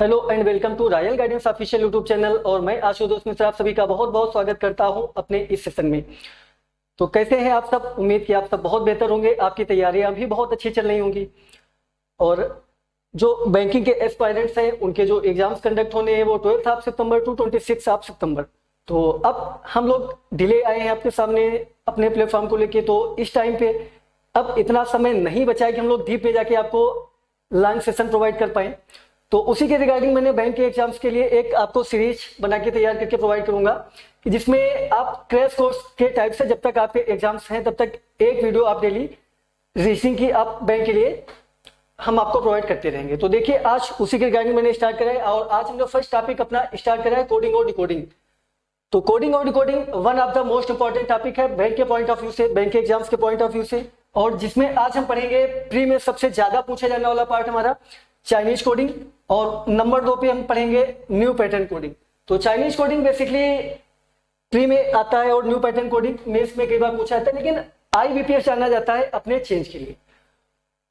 Hello and welcome to royal guidance official YouTube channel. और मैं आशुतोष मिश्रा आप सभी का बहुत बहुत स्वागत करता हूं अपने इस सेशन में। तो कैसे हैं आप सब? उम्मीद कि आप सब बहुत बेहतर होंगे, आपकी तैयारियां भी बहुत अच्छी चल रही होंगी। और जो बैंकिंग के एस्पायरेंट्स हैं उनके जो एग्जाम्स कंडक्ट होने हैं वो 12 सितंबर टू 26 सितंबर। तो अब हम लोग डिले आए हैं आपके सामने अपने प्लेटफॉर्म को लेके। तो इस टाइम पे अब इतना समय नहीं बचा है कि हम लोग डीप में जाके आपको लॉन्ग सेशन प्रोवाइड कर पाए। तो उसी के रिगार्डिंग मैंने बैंक के एग्जाम्स के लिए एक आपको सीरीज बना के तैयार करके प्रोवाइड करूंगा कि जिसमें आप क्रैश कोर्स के टाइप से जब तक आपके एग्जाम्स हैं तब तक एक वीडियो आप डेली रीजनिंग की आप बैंक के लिए हम आपको प्रोवाइड करते रहेंगे। तो देखिए आज उसी के रिगार्डिंग मैंने स्टार्ट करा है और आज हम लोग फर्स्ट टॉपिक अपना स्टार्ट करा है कोडिंग और डिकोडिंग। तो कोडिंग और decoding one of the most important topic है बैंक के पॉइंट ऑफ व्यू से, बैंक के एग्जाम्स के पॉइंट ऑफ व्यू से। और जिसमें आज हम पढ़ेंगे प्री में सबसे ज्यादा पूछा जाने वाला पार्ट हमारा चाइनीज कोडिंग, और नंबर 2 पे हम पढ़ेंगे न्यू पैटर्न कोडिंग। तो चाइनीज कोडिंग बेसिकली प्री में आता है और न्यू पैटर्न कोडिंग मेंस में कई बार पूछा जाता है, लेकिन आईबीपीएस जाना जाता है अपने चेंज के लिए।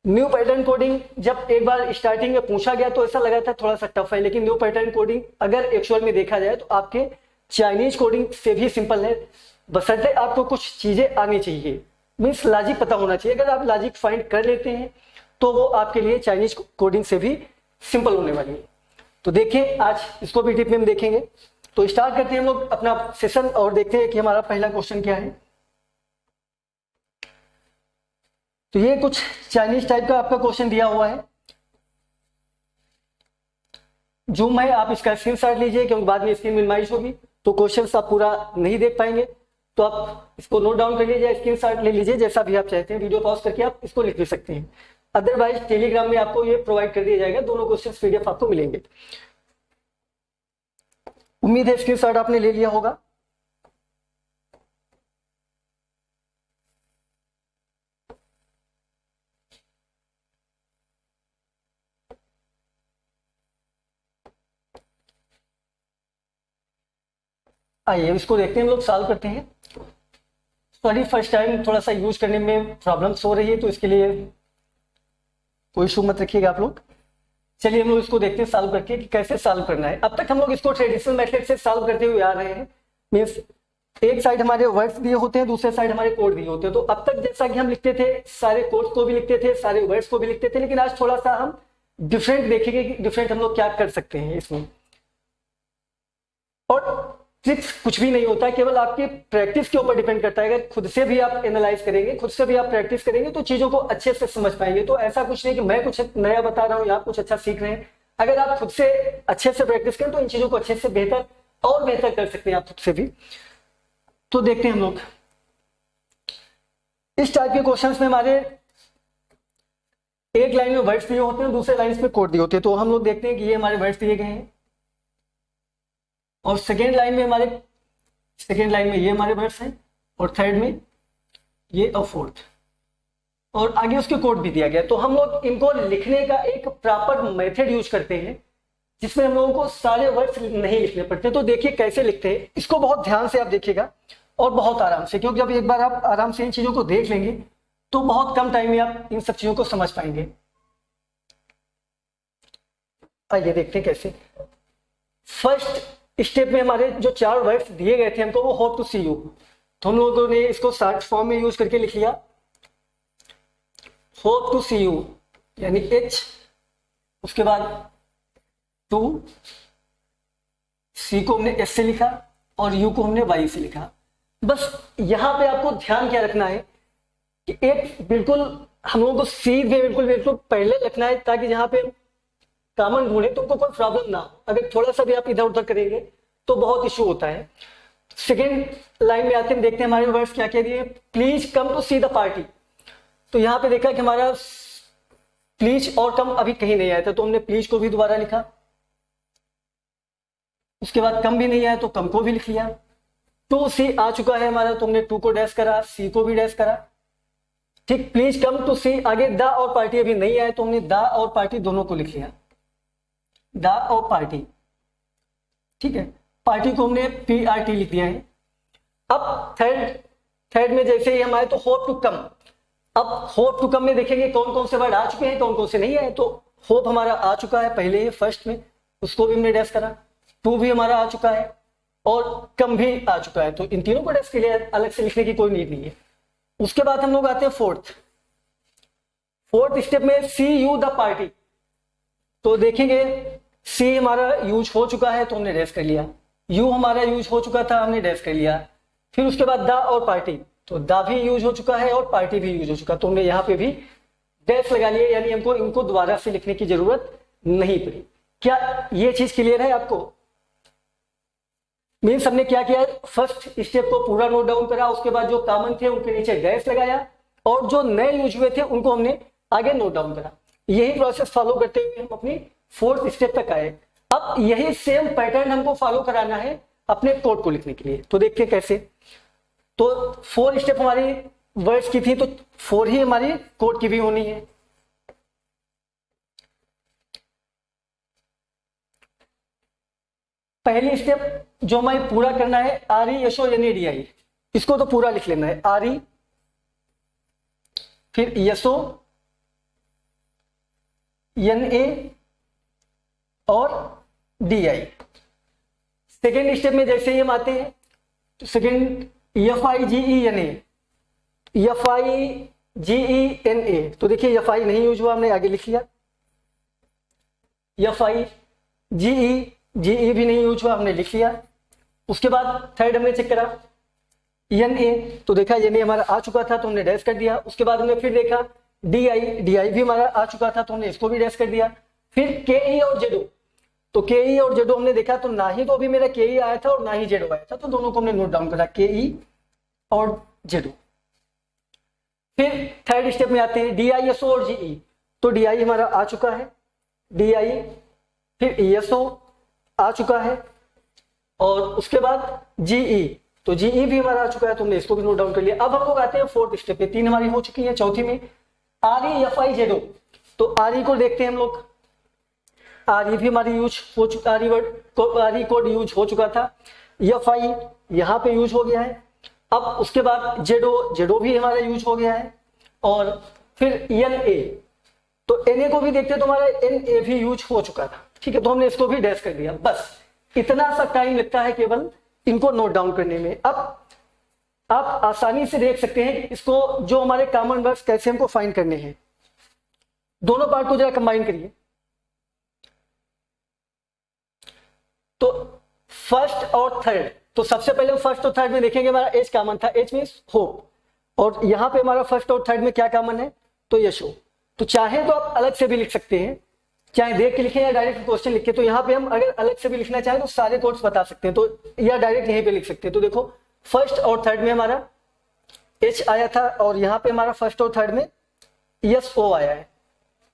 न्यू पैटर्न कोडिंग जब एक बार स्टार्टिंग में पूछा गया तो ऐसा लगा था थोड़ा सा टफ है, लेकिन न्यू पैटर्न कोडिंग अगर एक्चुअल में देखा जाए तो आपके चाइनीज कोडिंग से भी सिंपल है, बशर्ते आपको कुछ चीजें आनी चाहिए, मीन्स लॉजिक पता होना चाहिए। अगर आप लॉजिक फाइंड कर लेते हैं तो वो आपके लिए चाइनीज कोडिंग से भी सिंपल होने वाली है। तो देखिए आज इसको भी डीप में हम देखेंगे। तो स्टार्ट करते हैं हम लोग अपना सेशन और देखते हैं कि हमारा पहला क्वेश्चन क्या है। तो ये कुछ चाइनीज टाइप का आपका क्वेश्चन दिया हुआ है। जूम है, आप इसका स्क्रीनशॉट लीजिए क्योंकि बाद में स्क्रीन मिनिमाइज होगी तो क्वेश्चन आप पूरा नहीं देख पाएंगे। तो आप इसको नोट डाउन कर लीजिए, स्क्रीनशॉट ले लीजिए, जैसा भी आप चाहते हैं। वीडियो पॉज करके आप इसको लिख भी सकते हैं, अदरवाइज टेलीग्राम में आपको ये प्रोवाइड कर दिया जाएगा, दोनों क्वेश्चन पीडीएफ आपको मिलेंगे। उम्मीद है स्क्रीनशॉट आपने ले लिया होगा। आइए इसको देखते हैं, हम लोग सॉल्व करते हैं। सॉरी फर्स्ट टाइम थोड़ा सा यूज करने में प्रॉब्लम्स हो रही है तो इसके लिए कोई इशू मत रखिएगा आप लोग। चलिए हम लोग इसको देखते हैं सॉल्व करके कि कैसे सॉल्व करना है। अब तक हम लोग इसको ट्रेडिशनल मेथड से सॉल्व करते हुए आ रहे हैं, मीन्स एक साइड हमारे वर्ड्स दिए होते हैं, दूसरे साइड हमारे कोड दिए होते हैं। तो अब तक जैसा कि हम लिखते थे सारे कोड्स को भी लिखते थे, सारे वर्ड्स को भी लिखते थे, लेकिन आज थोड़ा सा हम डिफरेंट देखेंगे कि डिफरेंट हम लोग क्या कर सकते हैं इसमें। और ट्रिक्स कुछ भी नहीं होता, केवल आपकी प्रैक्टिस के ऊपर डिपेंड करता है। अगर खुद से भी आप एनालाइज करेंगे, खुद से भी आप प्रैक्टिस करेंगे तो चीजों को अच्छे से समझ पाएंगे। तो ऐसा कुछ नहीं कि मैं कुछ नया बता रहा हूं या आप कुछ अच्छा सीख रहे हैं। अगर आप खुद से अच्छे से प्रैक्टिस करें तो इन चीजों को अच्छे से बेहतर और बेहतर कर सकते हैं आप खुद से भी। तो देखते हैं हम लोग इस टाइप के क्वेश्चंस में हमारे एक लाइन में वर्ड्स दिए होते हैं, दूसरे लाइन में कोड दिए होते हैं। तो हम लोग देखते हैं कि ये हमारे वर्ड्स दिए गए हैं और सेकेंड लाइन में ये हमारे वर्ड्स हैं और थर्ड में ये और फोर्थ, और आगे उसके कोड भी दिया गया। तो हम लोग इनको लिखने का एक प्रॉपर मेथड यूज करते हैं जिसमें हम लोगों को सारे वर्ड्स नहीं लिखने पड़ते। तो देखिए कैसे लिखते हैं, इसको बहुत ध्यान से आप देखिएगा और बहुत आराम से, क्योंकि जब एक बार आप आराम से इन चीजों को देख लेंगे तो बहुत कम टाइम में आप इन सब चीजों को समझ पाएंगे। आइए देखते हैं कैसे। फर्स्ट स्टेप में हमारे जो 4 वर्ड्स दिए गए थे हमको, वो होप टू सी यू। तो हम लोगों ने इसको शॉर्ट फॉर्म में यूज करके लिख लिया, होप टू सी यू, यानी H, उसके बाद टू, सी को हमने S से लिखा और यू को हमने Y से लिखा। बस यहां पे आपको ध्यान क्या रखना है कि एक बिल्कुल हम लोगों को सीधे बिल्कुल पहले रखना है, ताकि जहां पे कॉमन ढूंढे तुमको कोई प्रॉब्लम ना हो। अगर थोड़ा सा भी आप इधर उधर करेंगे तो बहुत इशू होता है। सेकेंड लाइन में आते हैं, देखते हैं हमारे वर्ड्स क्या क्या दिए। Please come to see the party. तो यहाँ पे देखा कि हमारा प्लीज और कम अभी कहीं नहीं आया था, तो हमने प्लीज को भी दोबारा लिखा। उसके बाद कम भी नहीं आया तो कम को भी लिख लिया। टू सी आ चुका है हमारा तो हमने टू को डैश करा, सी को भी डैश करा। ठीक, प्लीज कम टू सी, आगे द और पार्टी अभी नहीं आया तो हमने द और पार्टी दोनों को लिख लिया, द और पार्टी। ठीक है, पार्टी को हमने PRT लिख दिया है। अब थर्ड में जैसे ही हम आए तो होप टू कम। अब होप टू कम में देखेंगे कौन कौन से वर्ड आ चुके हैं, कौन कौन से नहीं आए। तो होप हमारा आ चुका है पहले ही फर्स्ट में, उसको भी हमने डैश करा, 2 भी हमारा आ चुका है और कम भी आ चुका है, तो इन तीनों को डैश के लिए अलग से लिखने की कोई नीड नहीं है। उसके बाद हम लोग आते हैं फोर्थ स्टेप में, सी यू द पार्टी। तो देखेंगे सी हमारा यूज हो चुका है तो हमने डैश कर लिया, यू हमारा यूज हो चुका था हमने डैश कर लिया, फिर उसके बाद द और पार्टी, तो द भी यूज हो चुका है और पार्टी भी यूज हो चुका, तो हमने यहाँ पे भी डैश लगा लिया, यानी हमको इनको दोबारा से लिखने की जरूरत नहीं पड़ी। क्या ये चीज क्लियर है आपको? मीन्स हमने क्या किया, फर्स्ट स्टेप को पूरा नोट डाउन करा, उसके बाद जो कॉमन थे उनके नीचे डैश लगाया और जो नए यूज हुए थे उनको हमने आगे नोट डाउन करा। यही प्रोसेस फॉलो करते हुए हम अपनी फोर्थ स्टेप तक आए। अब यही सेम पैटर्न हमको फॉलो कराना है अपने कोड को लिखने के लिए, तो देखते हैं कैसे। तो 4 स्टेप हमारी वर्ड्स की थी, तो 4 ही हमारी कोड की भी होनी है। पहली स्टेप जो हमें पूरा करना है, RESONADI, इसको तो पूरा लिख लेना है, RE फिर SONA और DI। सेकेंड स्टेप में जैसे ही हम आते हैं तो सेकेंड FIGENA, तो देखिए FI नहीं यूज हुआ, हमने आगे लिख लिया, FIGE भी नहीं यूज हुआ, हमने लिख लिया। उसके बाद थर्ड हमने चेक करा NA, तो देखा NA हमारा आ चुका था तो हमने डैश कर दिया। उसके बाद हमने फिर देखा DI भी हमारा आ चुका था तो हमने इसको भी डैश कर दिया। फिर KE और ZO, तो KE और ZO हमने देखा तो ना ही तो अभी मेरा KE आया था और ना ही ZO आया था, तो दोनों को हमने नोट डाउन करा, KE और ZO। फिर थर्ड स्टेप में आते हैं DISO और GE, तो DI हमारा आ चुका है, DI फिर ESO आ चुका है और उसके बाद GE, तो GE भी हमारा आ चुका है तो हमने इसको भी नोट डाउन कर लिया। अब हम लोग आते हैं फोर्थ स्टेप पे, 3 हमारी हो चुकी है, चौथी में REFIZO, तो RE को देखते हैं हम लोग, RE भी हमारी यूज हो चुका, RE कोड यूज हो चुका था, FI यहाँ पे यूज हो गया है। अब उसके बाद ZO भी हमारा यूज हो गया है और फिर NA, तो NA को भी देखते हैं तो हमारा NA भी यूज हो चुका था, ठीक है, तो हमने इसको भी डैश कर दिया। बस इतना सा टाइम लगता है केवल इनको नोट डाउन करने में। अब आप आसानी से देख सकते हैं कि इसको जो हमारे कॉमन वर्ड्स कैसे हमको फाइंड करने हैं। दोनों पार्ट को जरा कंबाइन करिए, तो फर्स्ट और थर्ड, तो सबसे पहले हम फर्स्ट और थर्ड में देखेंगे, हमारा एच कॉमन था, एच मीन्स होप, और यहां पे हमारा फर्स्ट और थर्ड में क्या कॉमन है, तो यशो। तो चाहे तो आप अलग से भी लिख सकते हैं, चाहे देख के लिखें या डायरेक्ट क्वेश्चन लिखे, तो यहाँ पे हम अगर अलग से भी लिखना चाहें तो सारे कोड्स बता सकते हैं, तो या डायरेक्ट यहीं पे लिख सकते हैं। तो देखो फर्स्ट और थर्ड में हमारा एच आया था और यहाँ पे हमारा फर्स्ट और थर्ड में SO आया है,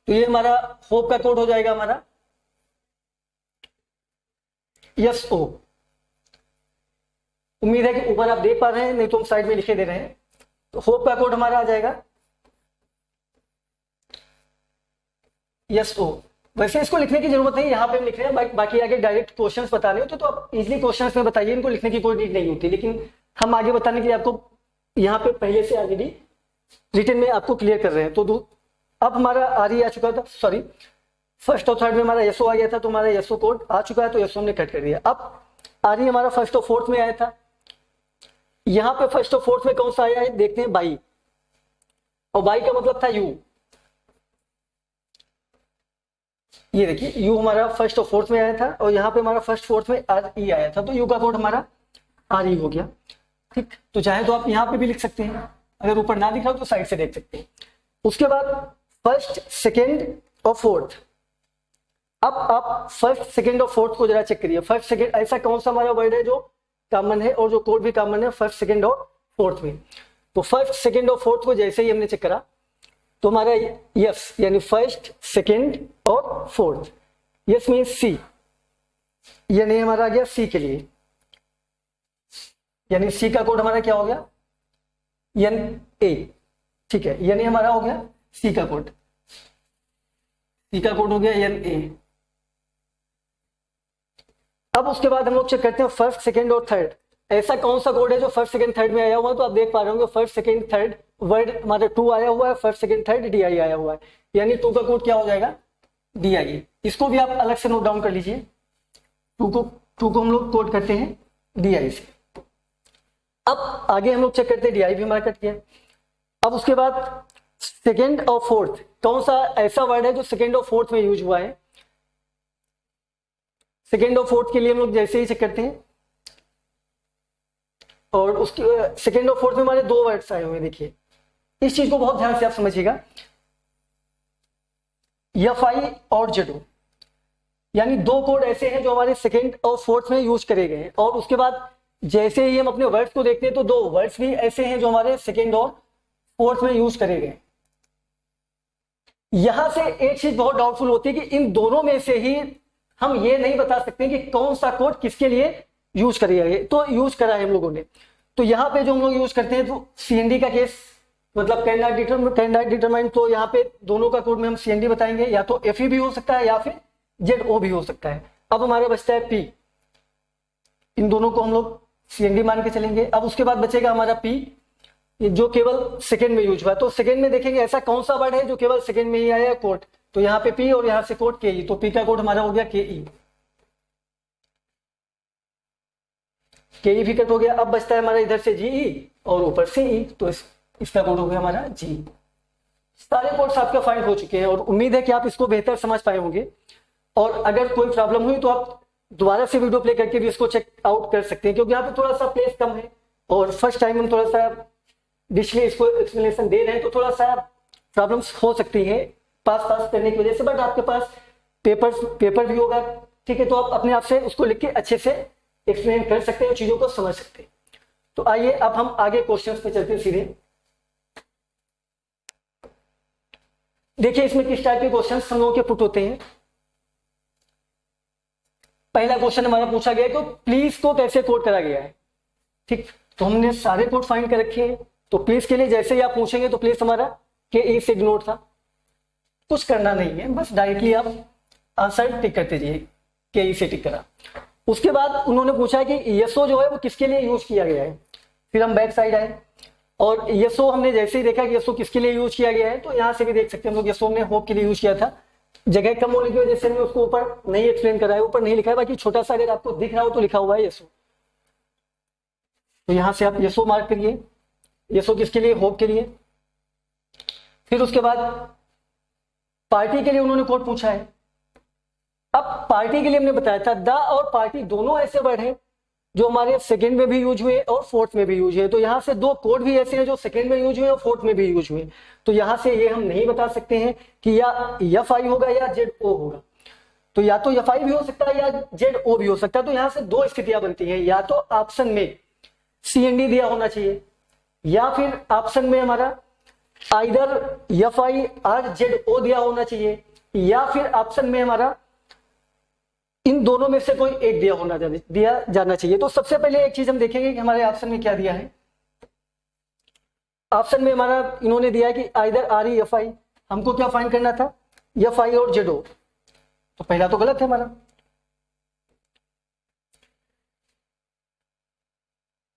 तो ये हमारा होप का कोड हो जाएगा हमारा SO। उम्मीद है कि ऊपर आप देख पा रहे हैं, नहीं तो हम साइड में लिखे दे रहे हैं। तो होप का कोड हमारा आ जाएगा SO। वैसे इसको लिखने की जरूरत नहीं, यहाँ पे हम लिख रहे हैं, बाकी आगे डायरेक्ट क्वेश्चंस बताने होते तो आप इजीली क्वेश्चंस में बताइए, इनको लिखने की कोई नीड नहीं होती, लेकिन हम आगे बताने के लिए आपको यहाँ पे पहले से ऑलरेडी रिटन में आपको क्लियर कर रहे हैं। तो अब हमारा RE आ चुका था, सॉरी फर्स्ट और थर्ड में हमारा SO आ गया था, तो हमारा SO कोड आ चुका है, तो SO हमने कट कर दिया। अब RE हमारा फर्स्ट और फोर्थ में आया था, यहाँ पे फर्स्ट और फोर्थ में कौन सा आया है देखते हैं, बाई, और बाई का मतलब था यू। ये देखिए यू हमारा फर्स्ट और फोर्थ में आया था और यहाँ पे हमारा फर्स्ट फोर्थ में RE आया था, तो यू का कोड हमारा RE हो गया, ठीक। तो चाहे तो आप यहाँ पे भी लिख सकते हैं, अगर ऊपर ना दिखा हो तो साइड से देख सकते हैं। उसके बाद फर्स्ट सेकेंड और फोर्थ, अब आप फर्स्ट सेकेंड और फोर्थ को जरा चेक करिए। फर्स्ट सेकेंड ऐसा कौन सा हमारा वर्ड है जो कॉमन है और जो कोड भी कॉमन है फर्स्ट सेकेंड और फोर्थ में। तो फर्स्ट सेकेंड और फोर्थ को जैसे ही हमने चेक करा तो हमारा यस यानी फर्स्ट सेकेंड और फोर्थ, यस मीन सी, यानी हमारा आ गया सी के लिए, यानी सी का कोड हमारा क्या हो गया NA, ठीक है, यानी हमारा हो गया सी का कोड, सी का कोड हो गया NA। अब उसके बाद हम लोग चेक करते हैं फर्स्ट सेकेंड और थर्ड, ऐसा कौन सा कोड है जो फर्स्ट सेकेंड थर्ड में आया हुआ है। तो आप देख पा रहे होंगे फर्स्ट सेकेंड थर्ड वर्ड हमारा 2 आया हुआ है, फर्स्ट सेकेंड थर्ड DI आया हुआ है, यानी 2 का कोड क्या हो जाएगा DI। इसको भी आप अलग से नोट डाउन कर लीजिए, टू को हम लोग कोड करते हैं DI से। अब आगे हम लोग चेक करते हैं DI भी हमारा कट गया। अब उसके बाद सेकेंड और फोर्थ, कौन सा ऐसा वर्ड है जो सेकेंड और फोर्थ में यूज हुआ है। सेकेंड और फोर्थ के लिए हम लोग जैसे ही चेक करते हैं, और उसके सेकेंड और फोर्थ में हमारे दो वर्ड्स आए हुए हैं। देखिए इस चीज को बहुत ध्यान से आप समझिएगा, FI और ZO, यानी दो कोड ऐसे हैं जो हमारे सेकेंड और फोर्थ में यूज करे गए हैं। और उसके बाद जैसे ही हम अपने वर्ड्स को देखते हैं तो दो वर्ड्स भी ऐसे हैं जो हमारे सेकेंड और फोर्थ में यूज करे गए। यहां से एक चीज बहुत डाउटफुल होती है कि इन दोनों में से ही हम ये नहीं बता सकते कि कौन सा कोड किसके लिए यूज करिए, तो यूज करा है हम लोगों ने। तो यहाँ पे जो हम लोग यूज करते हैं तो CND का केस, मतलब कैन नॉट डिटरमाइन, तो यहाँ पे दोनों का कोड में हम CND बताएंगे, या तो FE भी हो सकता है या फिर ZO भी हो सकता है। अब हमारा बचता है P, इन दोनों को हम लोग CND मान के चलेंगे। अब उसके बाद बचेगा हमारा P, जो केवल सेकेंड में यूज हुआ। तो सेकेंड में देखेंगे ऐसा कौन सा वर्ड है जो केवल सेकेंड में ही आया है कोड, तो यहाँ पे P और यहाँ से कोड KE, तो P का कोड हमारा हो गया KE। KE भी कट हो गया। अब बचता है हमारा इधर से GE और ऊपर से E, तो इसका कोड हो गया हमारा G। सारे कोड्स आपके फाइंड हो चुके हैं और उम्मीद है कि आप इसको बेहतर समझ पाए होंगे। और अगर कोई प्रॉब्लम हुई तो आप दोबारा से वीडियो प्ले करके भी इसको चेक आउट कर सकते हैं, क्योंकि यहाँ पे थोड़ा सा प्लेस कम है और फर्स्ट टाइम हम थोड़ा सा डिस्प्ले इसको एक्सप्लेनेशन दे रहे हैं, तो थोड़ा सा प्रॉब्लम्स हो सकती है पास करने की वजह से। बट आपके पास पेपर भी होगा, ठीक है, तो आप अपने आप से उसको लिख के अच्छे से एक्सप्लेन कर सकते हैं, चीजों को समझ सकते हैं। तो आइए अब हम आगे क्वेश्चंस पे चलते हैं सीधे। देखिए इसमें किस टाइप के क्वेश्चंस हम लोगों के पुट होते हैं। पहला क्वेश्चन हमारा पूछा गया है तो प्लीज को कैसे कोड करा गया है, ठीक। तो हमने सारे कोड फाइंड कर रखे हैं। तो प्लीज के लिए जैसे ही आप पूछेंगे तो प्लीज हमारा KE से डिनोट था, कुछ करना नहीं है, बस डायरेक्टली आप आंसर टिक करते जाइए, KE से टिक करा। उसके बाद उन्होंने पूछा है कि YSO जो है वो किसके लिए यूज किया गया है। फिर हम बैक साइड आए और YSO हमने जैसे ही देखा कि YSO किसके लिए यूज किया गया है, तो यहाँ से भी देख सकते हैं हम लोग YSO ने होप के लिए यूज किया था। जगह कम होने की वजह से हमने उसको ऊपर नहीं एक्सप्लेन करा है, ऊपर नहीं लिखा है, बाकी छोटा सा अगर आपको दिख रहा हो तो लिखा हुआ है YSO। तो यहाँ से आप YSO मार्क करिए, YSO किसके लिए, होप के लिए। फिर उसके बाद पार्टी के लिए उन्होंने कोड पूछा है। अब पार्टी के लिए हमने बताया था द और पार्टी दोनों ऐसे वर्ड हैं जो हमारे सेकंड में भी यूज हुए और फोर्थ में भी यूज हुए। तो यहाँ से दो कोड भी ऐसे हैं जो सेकंड में यूज हुए और फोर्थ में भी यूज हुए। तो यहाँ से ये हम नहीं बता सकते हैं कि या FI होगा या ZO होगा। तो या तो FI भी हो सकता है या ZO भी हो सकता है। तो यहाँ से दो स्थितियां बनती हैं, या तो ऑप्शन में CND दिया होना चाहिए या फिर ऑप्शन में हमारा आइदर FI और ZO दिया होना चाहिए, या फिर ऑप्शन में हमारा इन दोनों में से कोई एक दिया जाना चाहिए। तो सबसे पहले एक चीज हम देखेंगे कि हमारे ऑप्शन में क्या दिया है। ऑप्शन में हमारा इन्होंने दिया है कि आइदर RE FI, हमको क्या फाइंड करना था, FI और ZO। तो पहला तो गलत है हमारा।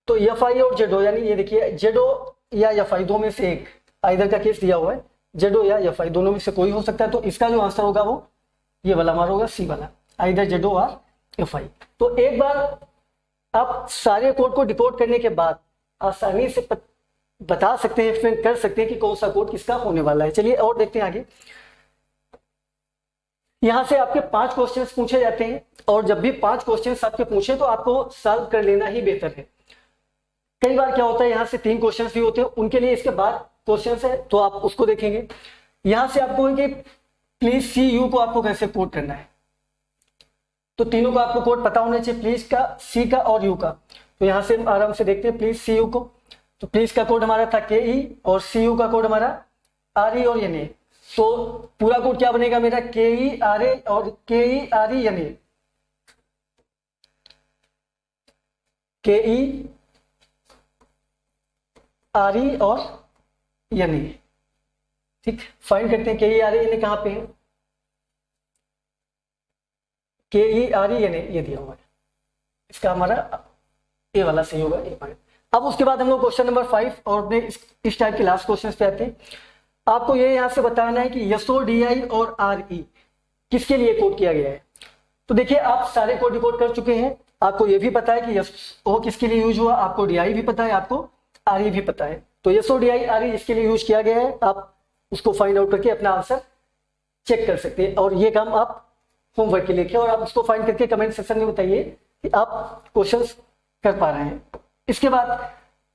तो FI और ZO, यानी ये देखिए ZO या FI दो में से एक, आइदर का केस दिया हुआ है, ZO या FI दोनों में से कोई हो सकता है। तो इसका जो आंसर होगा वो ये वाला हमारा होगा, C वाला, आइदर ZO और FI। तो एक बार आप सारे कोड को डिकोड करने के बाद आसानी से बता सकते हैं, एक्सप्लेन कर सकते हैं कि कौन सा कोड किसका होने वाला है। चलिए और देखते हैं आगे। यहां से आपके 5 क्वेश्चंस पूछे जाते हैं और जब भी 5 क्वेश्चंस आपके पूछे तो आपको सॉल्व कर लेना ही बेहतर है। कई बार क्या होता है यहाँ से 3 क्वेश्चंस भी होते हैं, उनके लिए इसके बाद क्वेश्चंस है तो आप उसको देखेंगे। यहां से आपको कि प्लीज CU को आपको कैसे कोड करना है। तो तीनों का आपको कोड पता होना चाहिए, प्लीज का, C का और U का। तो यहां से आराम से देखते हैं प्लीज CU को। तो प्लीज का कोड हमारा था KE और CU का कोड हमारा RE और NA। तो पूरा कोड क्या बनेगा मेरा, KE RE और KE RE NA, KE RE और NA, ठीक। फाइंड करते हैं KE RE NA कहां पे है। KE RE NA ये दिया हुआ है, इसका हमारा ए वाला सही होगा, ए पॉइंट। अब उसके बाद हम लोग क्वेश्चन नंबर 5 और अपने इस टाइप के लास्ट क्वेश्चन पे आते हैं। आपको ये यहां से बताना है कि YSO DI और RE किसके लिए कोड किया गया है। तो देखिए आप सारे कोड डिकोड कर चुके हैं, आपको ये भी पता है कि SO किसके लिए यूज हुआ, आपको DI भी पता है, आपको RE भी पता है। तो SO DI RE जिसके लिए यूज किया गया है आप उसको फाइंड आउट करके अपना आंसर चेक कर सकते हैं, और ये काम आप होमवर्क के लिए किया, और आप इसको फाइंड करके कमेंट सेक्शन में बताइए कि आप क्वेश्चंस कर पा रहे हैं। इसके बाद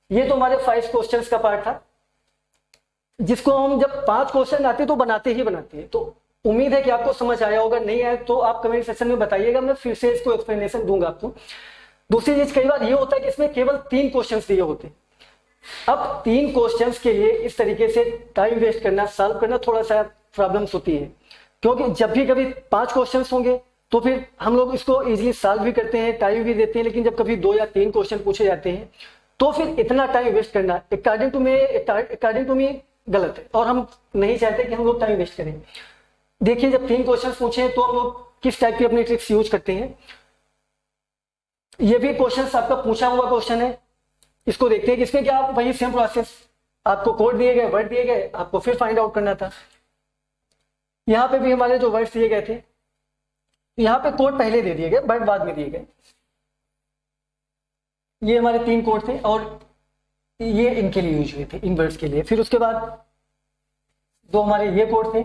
ये तो हमारे 5 क्वेश्चंस का पार्ट था, जिसको हम जब 5 क्वेश्चन आते तो बनाते ही बनाते हैं। तो उम्मीद है कि आपको समझ आया होगा, नहीं आया तो आप कमेंट सेक्शन में बताइएगा, मैं फिर से इसको एक्सप्लेनेशन दूंगा आपको। दूसरी चीज कई बार ये होता है कि इसमें केवल 3 क्वेश्चन दिए होते हैं। अब 3 क्वेश्चंस के लिए इस तरीके से टाइम वेस्ट करना, सॉल्व करना थोड़ा सा प्रॉब्लम्स होती है, क्योंकि जब भी कभी 5 क्वेश्चंस होंगे तो फिर हम लोग इसको इजीली सॉल्व भी करते हैं, टाइम भी देते हैं, लेकिन जब कभी 2 या 3 क्वेश्चन पूछे जाते हैं तो फिर इतना टाइम वेस्ट करना अकॉर्डिंग टू मी गलत है, और हम नहीं चाहते कि हम लोग टाइम वेस्ट करें। देखिए जब 3 क्वेश्चन पूछे तो हम लोग किस टाइप की अपनी ट्रिक्स यूज करते हैं। ये भी क्वेश्चन आपका पूछा हुआ क्वेश्चन है, इसको देखते हैं कि इसमें क्या वही सेम प्रोसेस, आपको कोड दिए गए, वर्ड दिए गए, आपको फिर फाइंड आउट करना था। यहाँ पे भी हमारे जो वर्ड्स दिए गए थे, यहाँ पे कोड पहले दे दिए गए, वर्ड बाद में दिए गए। ये हमारे 3 कोड थे और ये इनके लिए यूज हुए थे, इन वर्ड्स के लिए। फिर उसके बाद 2 हमारे ये कोड थे,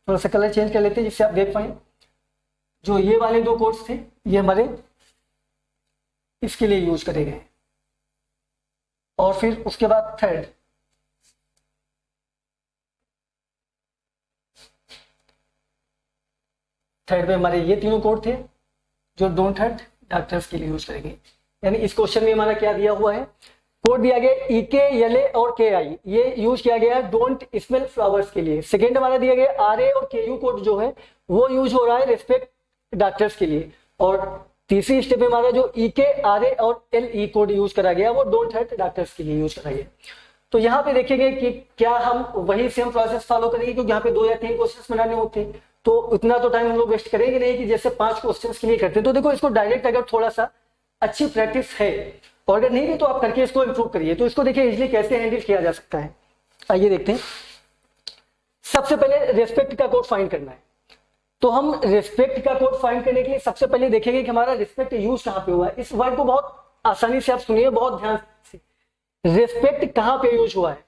थोड़ा सा कलर चेंज कर लेते हैं जिससे आप देख पाए। जो ये वाले 2 कोड्स थे ये हमारे इसके लिए यूज करे गए। और फिर उसके बाद थर्ड में हमारे ये तीनों कोड थे जो डोंट हर्ट डॉक्टर्स के लिए यूज करेंगे। यानी इस क्वेश्चन में हमारा क्या दिया हुआ है, कोड दिया गया EK, LA और KI, ये यूज किया गया है डोंट स्मेल फ्लावर्स के लिए। सेकेंड हमारा दिया गया RA और KU कोड जो है वो यूज हो रहा है रिस्पेक्ट डॉक्टर्स के लिए। और तीसरी स्टेप में हमारा जो EK, RA और LE कोड यूज करा गया वो डोंट हर्ट डॉक्टर्स के लिए यूज करा गया। तो यहाँ पे देखेंगे कि क्या हम वही सेम प्रोसेस फॉलो करेंगे, क्योंकि यहाँ पे 2 या 3 क्वेश्चन बनाने होते हैं, तो उतना तो टाइम हम लोग वेस्ट करेंगे नहीं कि जैसे 5 क्वेश्चन के लिए करते हैं। तो देखो इसको डायरेक्ट अगर थोड़ा सा अच्छी प्रैक्टिस है, और अगर नहीं भी तो आप करके इसको इंप्रूव करिए। तो इसको देखिए इजिली कैसे हैंडल किया जा सकता है, आइए देखते हैं। सबसे पहले रेस्पेक्ट का कोड फाइंड करना है। तो हम रेस्पेक्ट का कोड फाइंड करने के लिए सबसे पहले देखेंगे कि हमारा रेस्पेक्ट यूज कहां पे हुआ है। इस वर्ड को बहुत आसानी से आप सुनिए, बहुत ध्यान से। रेस्पेक्ट कहां पे यूज हुआ है,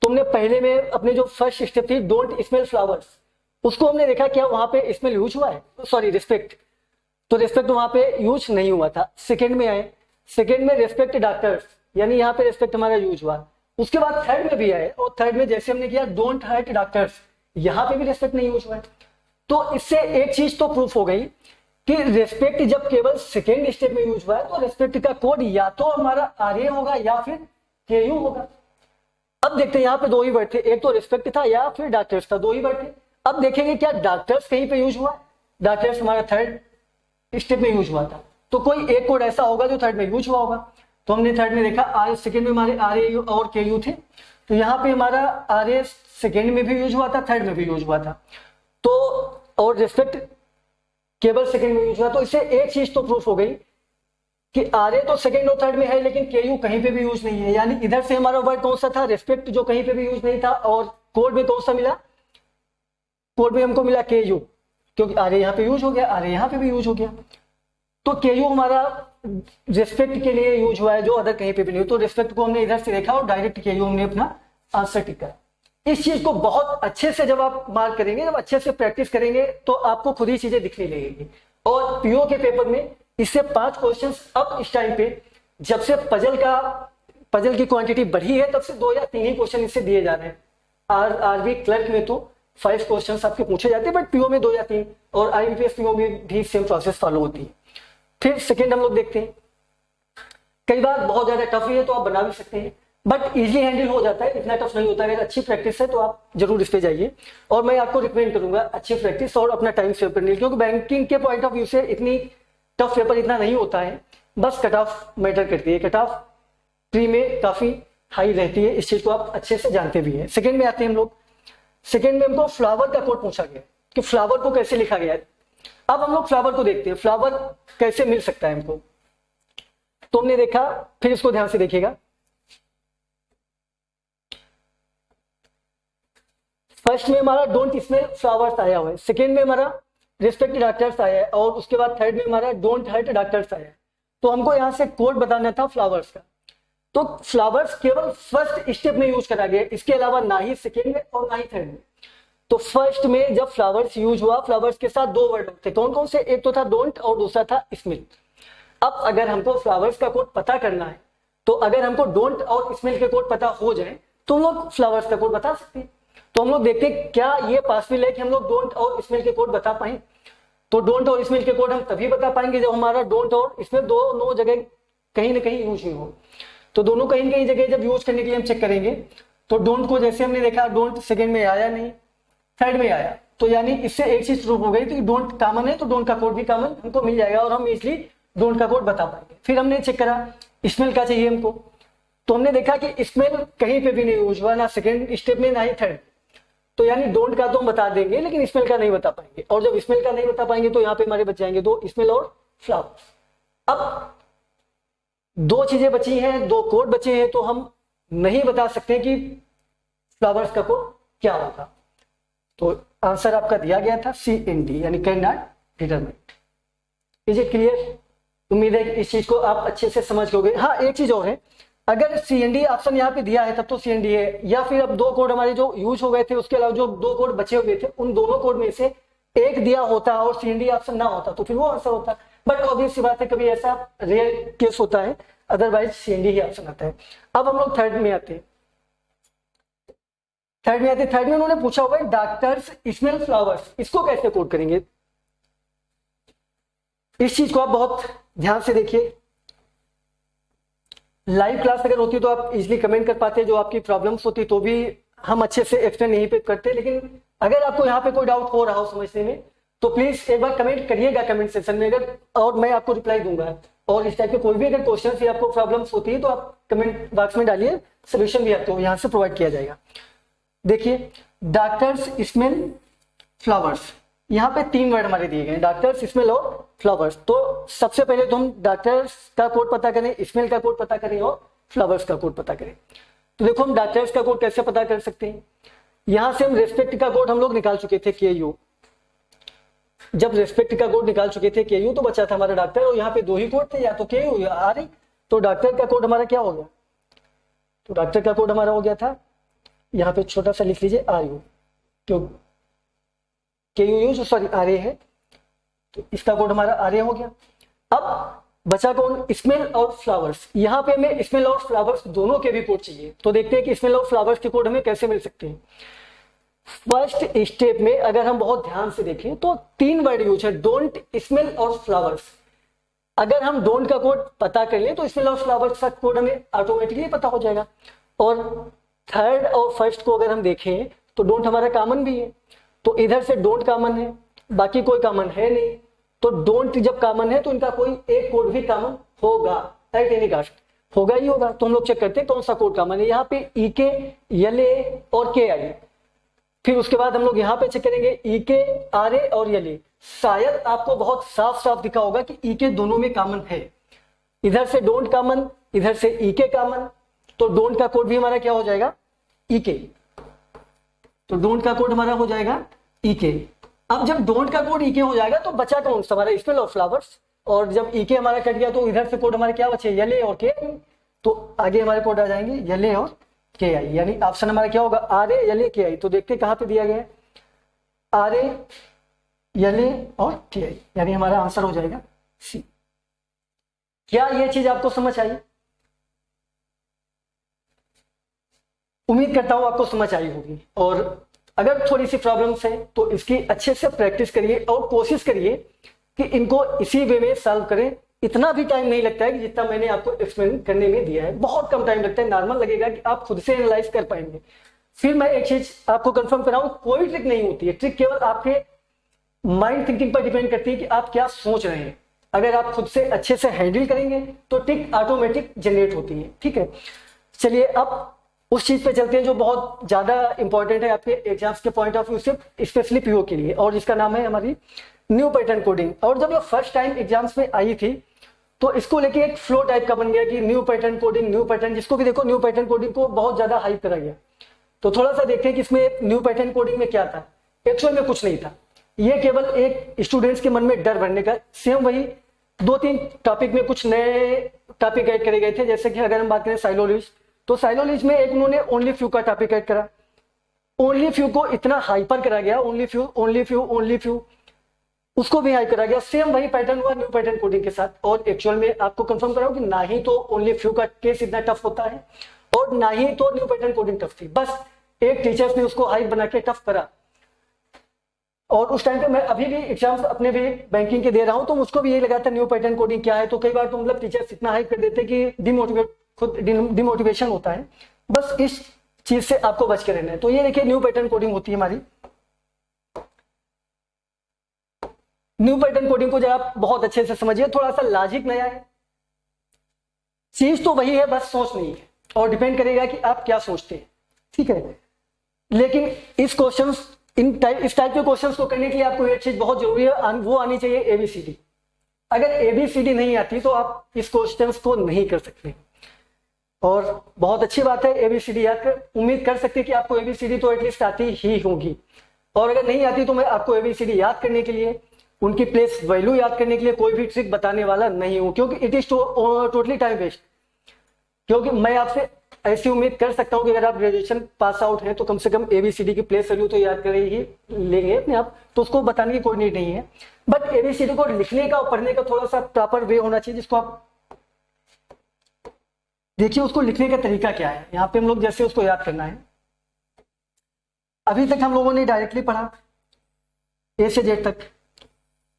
तुमने पहले में अपने जो फर्स्ट स्टेप थी डोंट स्मेल फ्लावर्स, उसको हमने देखा क्या वहां पे स्मेल यूज हुआ है, सॉरी रिस्पेक्ट, तो रिस्पेक्ट वहां पे यूज नहीं हुआ था। सेकेंड में आए, सेकेंड में रिस्पेक्ट डॉक्टर्स, यानी यहाँ पे रिस्पेक्ट हमारा यूज हुआ। उसके बाद थर्ड में भी आए, और थर्ड में जैसे हमने किया डोंट हर्ट डॉक्टर्स, यहाँ पे भी रिस्पेक्ट नहीं यूज हुआ है। तो इससे एक चीज तो प्रूफ हो गई कि रिस्पेक्ट जब केवल सेकेंड स्टेप में यूज हुआ है तो रिस्पेक्ट का कोड या तो हमारा RA होगा या फिर KU होगा। अब देखते हैं यहाँ पे 2 ही वर्ड थे, एक तो रिस्पेक्ट था या फिर डॉक्टर्स था, 2 ही वर्ड थे। अब देखेंगे क्या डॉक्टर्स कहीं पे यूज हुआ, डॉक्टर्स हमारा थर्ड स्टेप में यूज हुआ था, तो कोई एक कोड ऐसा होगा जो थर्ड में यूज हुआ होगा। तो हमने थर्ड में देखा सेकेंड में हमारे RA और KU थे, तो यहाँ पे हमारा RA सेकेंड में भी यूज हुआ था, थर्ड में भी यूज हुआ था, तो और रिस्पेक्ट केवल सेकेंड में यूज हुआ। तो इससे एक चीज तो प्रूफ हो गई कि RA तो सेकेंड और थर्ड में है लेकिन KU कहीं पे भी यूज नहीं है। यानी इधर से हमारा वर्ड कौन सा था, रिस्पेक्ट, जो कहीं पे भी यूज नहीं था, और कोड में कौन सा मिला, कोड में हमको मिला KU, क्योंकि RA यहाँ पे यूज हो गया, RA यहाँ पे भी यूज हो गया। तो KU हमारा रिस्पेक्ट के लिए यूज हुआ है, जो अदर कहीं पे भी नहीं। तो रिस्पेक्ट को हमने इधर से देखा और डायरेक्ट KU हमने अपना आंसर टिक करा। इस चीज को बहुत अच्छे से जब आप मार्क करेंगे, जब अच्छे से प्रैक्टिस करेंगे, तो आपको खुद ही चीजें दिखने लगेगी। और PO के पेपर में इससे 5 क्वेश्चन अब इस टाइम पे, जब से पजल की क्वांटिटी बढ़ी है, तब से 2 या 3 ही क्वेश्चन इससे दिए जा रहे हैं। आरबी क्लर्क में तो 5 क्वेश्चन आपके पूछे जाते हैं, बट PO में 2 या 3, और IBPS PO में भी सेम प्रोसेस फॉलो होती है। फिर सेकेंड हम लोग देखते हैं, कई बार बहुत ज्यादा टफ है तो आप बना भी सकते हैं, बट इजीली हैंडल हो जाता है, इतना टफ नहीं होता। अगर अच्छी प्रैक्टिस है तो आप जरूर इस पे जाइए, और मैं आपको रिकमेंड करूंगा अच्छी प्रैक्टिस और अपना टाइम सेव करने, क्योंकि बैंकिंग के पॉइंट ऑफ व्यू से इतनी टफ पेपर इतना नहीं होता है, बस कट ऑफ मैटर करती है, कट ऑफ प्री में काफी हाई रहती है, इस चीज को आप अच्छे से जानते भी हैं। सेकेंड में आते हैं हम लोग, सेकेंड में हमको फ्लावर का कोड पूछा गया कि फ्लावर को कैसे लिखा गया है। अब हम लोग फ्लावर को देखते हैं, फ्लावर कैसे मिल सकता है हमको। तो हमने देखा, फिर इसको ध्यान से देखिएगा। फर्स्ट में हमारा डोंट स्मेल फ्लावर्स आया हुआ है, सेकेंड में हमारा रिस्पेक्ट डॉक्टर्स आया है और उसके बाद थर्ड में हमारा डोंट हर्ट डॉक्टर्स आया है। तो हमको यहाँ से कोड बताना था फ्लावर्स का। तो फ्लावर्स केवल फर्स्ट स्टेप में यूज करा गया, इसके अलावा ना ही सेकेंड में और ना ही थर्ड में। तो फर्स्ट में जब फ्लावर्स यूज हुआ, फ्लावर्स के साथ दो वर्ड थे, कौन कौन से? एक तो था डोंट और दूसरा था स्मेल। अब अगर हमको फ्लावर्स का कोड पता करना है, तो अगर हमको डोंट और स्मेल के कोड पता हो जाए तो हम लोग फ्लावर्स का कोड बता सकते हैं। तो हम लोग देखते हैं क्या ये पॉसिबल है कि हम लोग डोंट और स्मेल के कोड बता पाए। तो डोंट और स्मेल के कोड हम तभी बता पाएंगे जब हमारा डोंट और स्मेल दोनों जगह कहीं ना कहीं यूज हुई हो। तो दोनों कहीं कहीं जगह जब यूज करने के लिए हम चेक करेंगे, तो डोंट को जैसे हमने देखा, डोंट सेकेंड में आया नहीं, थर्ड में आया, तो यानी इससे एक चीज प्रूव हो गई तो डोंट कॉमन है, तो डोंट का कोड भी कॉमन हमको मिल जाएगा और हम इजिली डोंट का कोड बता पाएंगे। फिर हमने चेक करा स्मेल का चाहिए हमको, तो हमने देखा कि स्मेल कहीं पे भी नहीं यूज हुआ, ना सेकेंड स्टेप में ना ही थर्ड। तो यानी डोंट का तो हम बता देंगे लेकिन स्मेल का नहीं बता पाएंगे, और जब स्मेल का नहीं बता पाएंगे तो यहाँ पे हमारे बच जाएंगे दो, स्मेल और फ्लावर्स। अब दो चीजें बची हैं, दो कोड बचे हैं, तो हम नहीं बता सकते कि फ्लावर्स का कोड क्या होगा। तो आंसर आपका दिया गया था CND यानी can not determine. Is it clear? उम्मीद है कि इस चीज को आप अच्छे से समझ लोगे। हाँ, एक चीज और है, अगर CND ऑप्शन यहाँ पे दिया है तब तो CND है, या फिर अब दो कोड हमारे जो यूज हो गए थे उसके अलावा जो दो कोड बचे हुए थे उन दोनों कोड में से एक दिया होता और CND ऑप्शन ना होता तो फिर वो आंसर होता। बट ऑब्वियस सी बात है, कभी ऐसा रेयर केस होता है, अदरवाइज CND ही ऑप्शन आता है। अब हम लोग थर्ड में आते हैं। थर्ड में उन्होंने पूछा हुआ है डॉक्टर्स स्मेल फ्लावर्स, इसको कैसे कोड करेंगे? इस चीज को आप बहुत ध्यान से देखिए। लाइव क्लास अगर होती तो आप इजीली कमेंट कर पाते, जो आपकी प्रॉब्लम्स होती तो भी हम अच्छे से एक्सप्लेन यहीं पे करते। लेकिन अगर आपको यहाँ पे कोई डाउट हो रहा हो समझने में, तो प्लीज एक बार कमेंट करिएगा कमेंट सेक्शन में, अगर और मैं आपको रिप्लाई दूंगा। और इस टाइप के कोई भी अगर क्वेश्चन या आपको प्रॉब्लम्स होती है तो आप कमेंट बॉक्स में डालिए, सोल्यूशन भी आपको यहाँ से प्रोवाइड किया जाएगा। देखिए डॉक्टर्स स्मेल फ्लावर्स, यहाँ पे तीन वर्ड हमारे दिए गए, डॉक्टर्स स्मेल और फ्लावर्स। तो सबसे पहले तो हम डॉक्टर्स का कोड पता करें, स्मेल का कोड पता करें और फ्लावर्स का कोड पता करें। तो देखो हम डॉक्टर्स का कोड कैसे पता कर सकते हैं। यहां से हम रेस्पेक्ट का कोड हम लोग निकाल चुके थे KU। जब रेस्पेक्ट का कोड निकाल चुके थे KU तो बचा था हमारा डॉक्टर, और यहाँ पे दो ही कोड थे, या तो KU या RA। तो डॉक्टर का कोड हमारा क्या हो गया? तो डॉक्टर का कोड हमारा हो गया था, यहाँ पे छोटा सा लिख लीजिए RU, तो KU सॉरी RA है, तो इसका कोड हमारा RA हो गया। अब बचा कौन? स्मेल और फ्लावर्स। यहाँ पे हमें स्मेल और फ्लावर्स दोनों के भी कोड चाहिए। तो देखते हैं कि स्मेल और फ्लावर्स के कोड हमें कैसे मिल सकते हैं। फर्स्ट स्टेप में अगर हम बहुत ध्यान से देखें तो तीन वर्ड यूज है, डोंट, स्मेल और फ्लावर्स। अगर हम डोंट का कोड पता कर लें तो स्मेल और फ्लावर्स का कोड हमें ऑटोमेटिकली पता हो जाएगा। और थर्ड और फर्स्ट को अगर हम देखें तो डोंट हमारा कॉमन भी है, तो इधर से डोंट कॉमन है, बाकी कोई कॉमन है नहीं। तो डोंट जब कॉमन है तो इनका कोई एक कोड भी कॉमन होगा, एट एनी कास्ट होगा ही होगा। तो हम लोग चेक करते हैं कौन सा कोड कॉमन है। यहाँ पे EK, LA और KI। फिर उसके बाद हम लोग यहाँ पे चेक करेंगे EK, RA और LA। शायद आपको बहुत साफ साफ दिखा होगा कि EK दोनों में कॉमन है। इधर से डोंट कॉमन, इधर से EK कॉमन, तो डोंट का कोड भी हमारा क्या हो जाएगा? EK। तो डोंट का कोड हमारा हो जाएगा EK। अब जब डोंट का कोड EK हो जाएगा तो बचा कौन सा? हमारा स्मेल और फ्लावर्स। और जब EK हमारा कट गया तो इधर से कोड हमारे क्या बचे? LA और KI। तो आगे हमारे कोड आ जाएंगे LA और KI, यानी ऑप्शन हमारा क्या होगा? RA, LA, KI। तो देखते कहां पे दिया गया है? RA, LA और KI, यानी हमारा आंसर हो जाएगा C। क्या ये चीज आपको समझ आई? उम्मीद करता हूं आपको समझ आई होगी। और अगर थोड़ी सी प्रॉब्लम्स है तो इसकी अच्छे से प्रैक्टिस करिए और कोशिश करिए कि इनको इसी वे में सॉल्व करें। इतना भी टाइम नहीं लगता है कि जितना मैंने आपको एक्सप्लेन करने में दिया है, बहुत कम टाइम लगता है। नॉर्मल लगेगा कि आप खुद से एनालाइज कर पाएंगे। फिर मैं एक चीज आपको कंफर्म कराऊं, कोई ट्रिक नहीं होती है, ट्रिक केवल आपके माइंड थिंकिंग पर डिपेंड करती है कि आप क्या सोच रहे हैं। अगर आप खुद से अच्छे से हैंडल करेंगे तो ट्रिक ऑटोमेटिक जनरेट होती है। ठीक है, चलिए अब उस चीज पे चलते हैं जो बहुत ज्यादा इंपॉर्टेंट है आपके एग्जाम्स के पॉइंट ऑफ व्यू से, स्पेशली PO के लिए, और जिसका नाम है हमारी न्यू पैटर्न कोडिंग। और जब ये फर्स्ट टाइम एग्जाम्स में आई थी तो इसको लेके एक फ्लो टाइप का बन गया कि new pattern coding, new pattern, जिसको भी देखो न्यू पैटर्न कोडिंग को बहुत ज्यादा हाइप करा गया। तो थोड़ा सा देखते हैं कि इसमें न्यू पैटर्न कोडिंग में क्या था। एक्चुअल में कुछ नहीं था। ये केवल एक स्टूडेंट्स के मन में डर भरने का। सेम वही 2-3 टॉपिक में कुछ नए टॉपिक ऐड करे गए थे, जैसे कि अगर हम बात करें साइलोलिज, तो साइलोलिज में एक उन्होंने ओनली फ्यू का टॉपिक ऐड करा। ओनली फ्यू को इतना हाइपर करा गया, only few only few only few, उसको भी हाई करा गया। सेम वही पैटर्न हुआ न्यू पैटर्न कोडिंग के साथ। और एक्चुअल में आपको कंफर्म कराऊं कि ना ही तो ओनली फ्यू का केस इतना टफ होता है और ना ही तो न्यू पैटर्न कोडिंग टफ थी, बस एक टीचर्स ने उसको हाई बना के टफ करा। और उस टाइम पे मैं अभी भी एग्जाम्स अपने भी बैंकिंग के दे रहा हूं, तो मुझको भी यही लगा था न्यू पैटर्न कोडिंग क्या है। तो कई बार तो मतलब टीचर्स इतना हाई कर देते कि डिमोटिवेशन होता है। बस इस चीज से आपको बच के रहना है। तो ये देखिए न्यू पैटर्न कोडिंग होती है हमारी। न्यू पैटर्न कोडिंग को जब आप बहुत अच्छे से समझिए, थोड़ा सा लॉजिक नया है, चीज तो वही है, बस सोच नहीं है और डिपेंड करेगा कि आप क्या सोचते हैं, ठीक है। लेकिन इस टाइप के क्वेश्चंस को करने के लिए आपको एक चीज बहुत जरूरी है, वो आनी चाहिए एबीसीडी। अगर एबीसीडी नहीं आती तो आप इस क्वेश्चंस को नहीं कर सकते। और बहुत अच्छी बात है एबीसीडी याद कर, उम्मीद कर सकते हैं कि आपको एबीसीडी तो एटलीस्ट आती ही होगी। और अगर नहीं आती तो मैं आपको एबीसीडी याद करने के लिए, उनकी प्लेस वैल्यू याद करने के लिए कोई भी ट्रिक बताने वाला नहीं हूं, क्योंकि it is totally time waste. क्योंकि मैं आपसे ऐसी उम्मीद कर सकता हूं कि अगर आप ग्रेजुएशन पास आउट हैं तो कम से कम एबीसीडी की प्लेस वैल्यू तो याद कर ही लेंगे अपने आप, तो उसको बताने की कोई नीड नहीं है। बट एबीसीडी को लिखने का और पढ़ने का थोड़ा सा प्रॉपर वे होना चाहिए, जिसको आप देखिए उसको लिखने का तरीका क्या है। यहाँ पे हम लोग जैसे उसको याद करना है, अभी तक हम लोगों ने डायरेक्टली पढ़ा ए से जेड तक।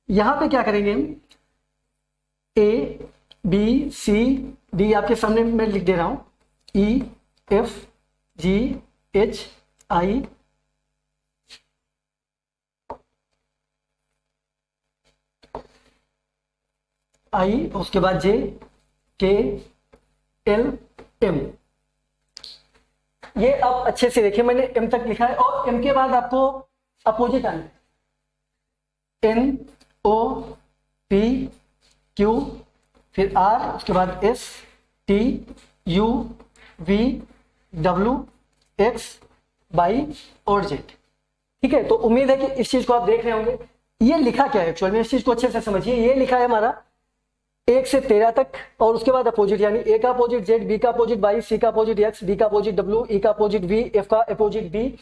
यहां पे क्या करेंगे हम, ए बी सी डी आपके सामने मैं लिख दे रहा हूं, E F G H I आई, उसके बाद जे के एल एम। ये आप अच्छे से देखिए, मैंने एम तक लिखा है और एम के बाद आपको अपोजिट आना है, एन ओ पी क्यू, फिर आर, उसके बाद S T U V W X Y और जेड, ठीक है। तो उम्मीद है कि इस चीज को आप देख रहे होंगे। ये लिखा क्या है एक्चुअल में, इस चीज को अच्छे से समझिए। ये लिखा है हमारा 1 से 13 तक और उसके बाद अपोजिट, यानी ए का अपोजिट जेड, बी का अपोजिट वाई, सी का अपोजिट एक्स, डी का अपोजिट डब्ल्यू, ई का अपोजिट वी, एफ का अपोजिट बी,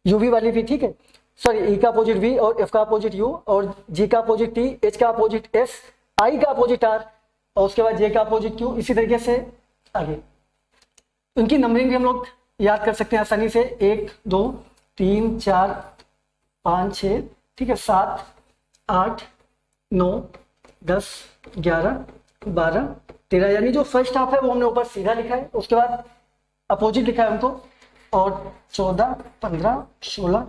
यूवी वाली भी, ठीक है, सॉरी ई का अपोजिट वी और एफ का अपोजिट यू और जी का अपोजिट टी, एच का अपोजिट एस, आई का अपोजिट आर और उसके बाद जे का अपोजिट क्यू, इसी तरीके से आगे। उनकी नंबरिंग भी हम लोग याद कर सकते हैं आसानी से, 1 2 3 4 5 6, ठीक है, 7 8 9 10 11 12 13, यानी जो फर्स्ट हाफ है वो हमने ऊपर सीधा लिखा है, उसके बाद अपोजिट लिखा है हमको, और 14 15 16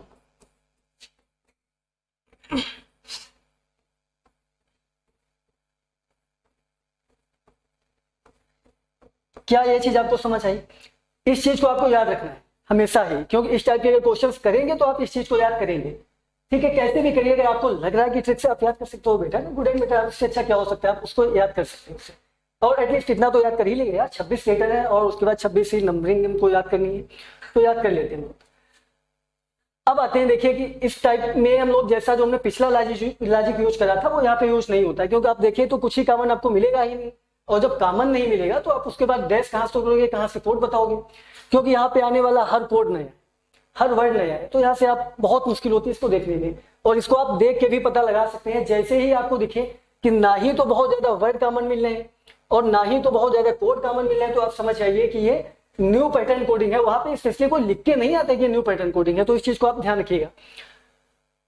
क्या ये चीज आपको समझ आई? इस चीज को आपको याद रखना है हमेशा ही, क्योंकि इस टाइप के क्वेश्चंस करेंगे तो आप इस चीज को याद करेंगे, ठीक है। कैसे भी करिए, अगर आपको लग रहा है कि ट्रिक से आप याद कर सकते हो बेटा, गुड एंड बेटा, उससे अच्छा क्या हो सकता है, आप उसको याद कर सकते हो उससे। और एटलीस्ट इतना तो याद कर ही लेंगे यार, 26 लेटर है और उसके बाद 26 ही नंबरिंग हमको याद करनी है, तो याद कर लेते हैं। अब आते हैं, देखिए कि इस टाइप में हम लोग जैसा जो हमने पिछला लॉजिक यूज करा था वो यहाँ पे यूज नहीं होता है, क्योंकि आप देखिए तो कुछ ही कॉमन आपको मिलेगा ही नहीं, और जब कॉमन नहीं मिलेगा तो आप उसके बाद डैश कहाँ से करोगे, कहाँ से कोड बताओगे, क्योंकि यहाँ पे आने वाला हर कोड नया है, हर वर्ड नया है, तो यहाँ से आप बहुत मुश्किल होती है इसको देखने में। और इसको आप देख के भी पता लगा सकते हैं, जैसे ही आपको दिखे कि ना ही तो बहुत ज्यादा वर्ड कॉमन मिल रहे हैं और ना ही तो बहुत ज्यादा कोड कॉमन मिल रहे हैं, तो आप समझ आइए कि ये न्यू पैटर्न कोडिंग है। वहां पे स्पेशली को लिख के नहीं आता कि न्यू पैटर्न कोडिंग है, तो इस चीज को आप ध्यान रखिएगा।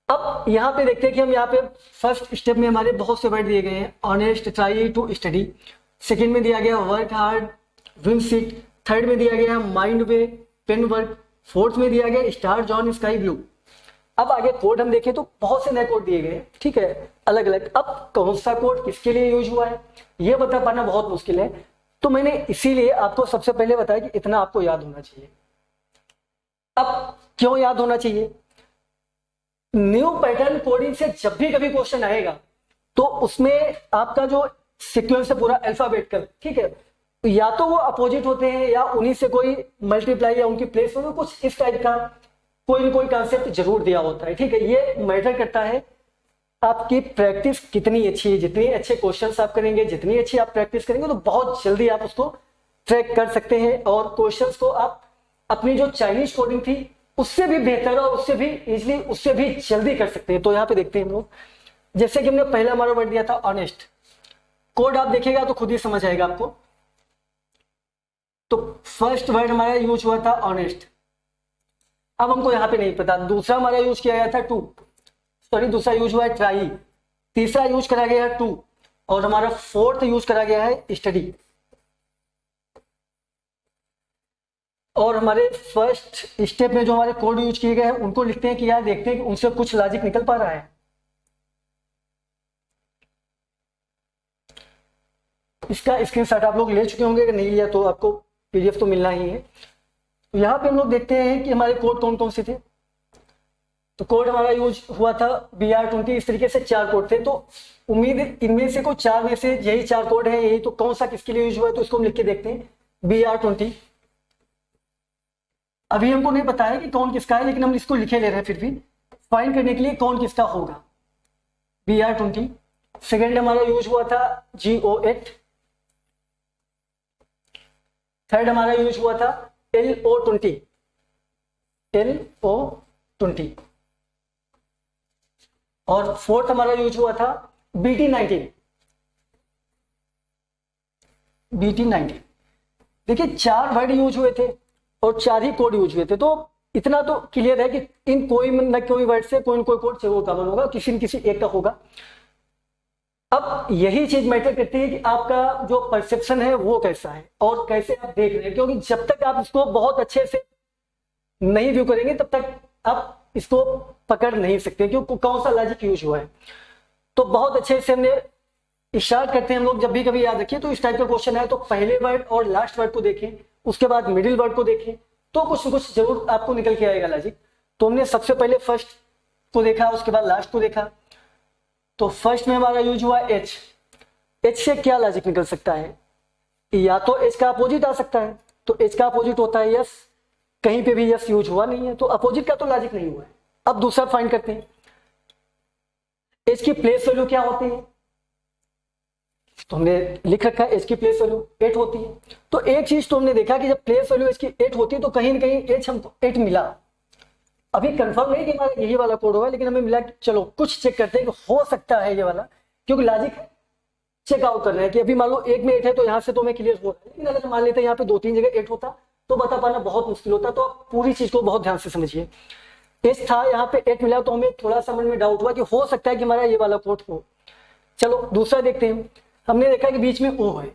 अब यहाँ पे देखते हैं कि हम यहाँ पे फर्स्ट स्टेप में हमारे बहुत से वर्ड दिए गए हैं, honest, try to study, second में दिया गया work hard, win sit, third में दिया गया mind way, pen work, fourth में दिया गया स्टार जॉन स्काई ब्लू। अब आगे कोड हम देखें तो बहुत से नए कोड दिए गए, ठीक है, अलग अलग। अब कौन सा कोड किसके लिए यूज हुआ है ये बता पाना बहुत मुश्किल है, तो मैंने इसीलिए आपको सबसे पहले बताया कि इतना आपको याद होना चाहिए। अब क्यों याद होना चाहिए? न्यू पैटर्न कोडिंग से जब भी कभी क्वेश्चन आएगा तो उसमें आपका जो सीक्वेंस है पूरा अल्फाबेटिकल, ठीक है, या तो वो अपोजिट होते हैं या उन्हीं से कोई मल्टीप्लाई या उनकी प्लेस हो, कुछ इस टाइप का कोई ना कोई कॉन्सेप्ट जरूर दिया होता है, ठीक है। ये मैटर करता है आपकी प्रैक्टिस कितनी अच्छी है। जितनी अच्छे क्वेश्चंस आप करेंगे, जितनी अच्छी आप प्रैक्टिस करेंगे, तो बहुत जल्दी आप उसको ट्रैक कर सकते हैं और क्वेश्चंस को आप अपनी जो चाइनीज कोडिंग थी उससे भी बेहतर और उससे भी इजीली, उससे भी जल्दी कर सकते हैं। तो यहाँ पे देखते हैं हम लोग, जैसे कि हमने पहला हमारा वर्ड दिया था ऑनेस्ट, कोड आप देखिएगा तो खुद ही समझ आएगा आपको। तो फर्स्ट वर्ड हमारा यूज हुआ था ऑनेस्ट। अब हमको यहाँ पे नहीं पता, दूसरा हमारा यूज किया गया था टू, सॉरी दूसरा यूज हुआ है ट्राई, तीसरा यूज करा गया है टू, और हमारा फोर्थ यूज करा गया है स्टडी। और हमारे फर्स्ट स्टेप में जो हमारे कोड यूज किए गए हैं उनको लिखते हैं कि यार देखते हैं कि उनसे कुछ लॉजिक निकल पा रहा है। इसका स्क्रीनशॉट आप लोग ले चुके होंगे, अगर नहीं लिया तो आपको पीडीएफ तो मिलना ही है। तो यहाँ पे हम लोग देखते हैं कि हमारे कोड कौन कौन से थे। तो कोड हमारा यूज हुआ था BR20, इस तरीके से 4 कोड थे। तो उम्मीद इनमें से कोई 4 में से यही 4 कोड है, यही तो कौन सा किसके लिए यूज हुआ है, तो इसको हम लिख के देखते हैं BR20। अभी हमको नहीं पता है कि कौन किसका है, लेकिन हम इसको लिखे ले रहे हैं फिर भी फाइंड करने के लिए कौन किसका होगा। BR20। सेकेंड हमारा यूज हुआ था GO8। थर्ड हमारा यूज हुआ था LO20। LO20। और फोर्थ हमारा यूज हुआ था BT19। BT19। देखिए 4 वर्ड यूज हुए थे और 4 ही कोड यूज हुए थे। तो इतना तो क्लियर है कि इन कोई न कोई वर्ड से कोई न कोई कोड जरूर कॉमन होगा, किसी न किसी एक का होगा। अब यही चीज मैटर करती है कि आपका जो परसेप्शन है वो कैसा है और कैसे आप देख रहे हैं, क्योंकि जब तक आप इसको बहुत अच्छे से नहीं व्यू करेंगे तब तक आप इसको पकड़ नहीं सकते क्योंकि कौन सा लॉजिक यूज हुआ है। तो बहुत अच्छे से हमने स्टार्ट करते हैं हम लोग, जब भी कभी याद रखिए तो इस टाइप का क्वेश्चन है तो पहले वर्ड और लास्ट वर्ड को देखें, उसके बाद मिडिल वर्ड को देखें, तो कुछ न कुछ जरूर आपको निकल के आएगा लॉजिक। तो हमने सबसे पहले फर्स्ट को देखा, उसके बाद लास्ट को देखा। तो फर्स्ट में हमारा यूज हुआ एच। एच से क्या लॉजिक निकल सकता है, या तो एच का अपोजिट आ सकता है। तो एच का अपोजिट होता है यस, कहीं पे भी यस यूज हुआ नहीं है तो अपोजिट का तो लॉजिक नहीं हुआ है। अब दूसरा फाइंड करते हैं, एच की प्लेस वैल्यू क्या होती है। तो हमने लिख रखा है एच की प्लेस वैल्यू 8 होती है। तो एक चीज तो हमने देखा कि जब प्लेस वैल्यू एच की 8 होती है तो कहीं ना कहीं एच हमको 8 मिला। अभी कंफर्म नहीं कि हमारा यही वाला कोड होगा, लेकिन हमें मिला कि चलो कुछ चेक करते हैं कि हो सकता है ये वाला, क्योंकि लॉजिक चेकआउट करना है कि अभी मान लो 1 में 8 है तो यहाँ से तो हमें क्लियर हो रहा है, लेकिन अगर मान लेते हैं यहाँ पे 2-3 जगह 8 होता तो बता पाना बहुत मुश्किल होता। तो आप पूरी चीज को बहुत ध्यान से समझिए। एच था, यहाँ पे 8 मिला तो हमें थोड़ा सा मन में डाउट हुआ कि हो सकता है कि हमारा ये वाला कोड हो। चलो दूसरा देखते हैं। हमने देखा कि बीच में ओ है,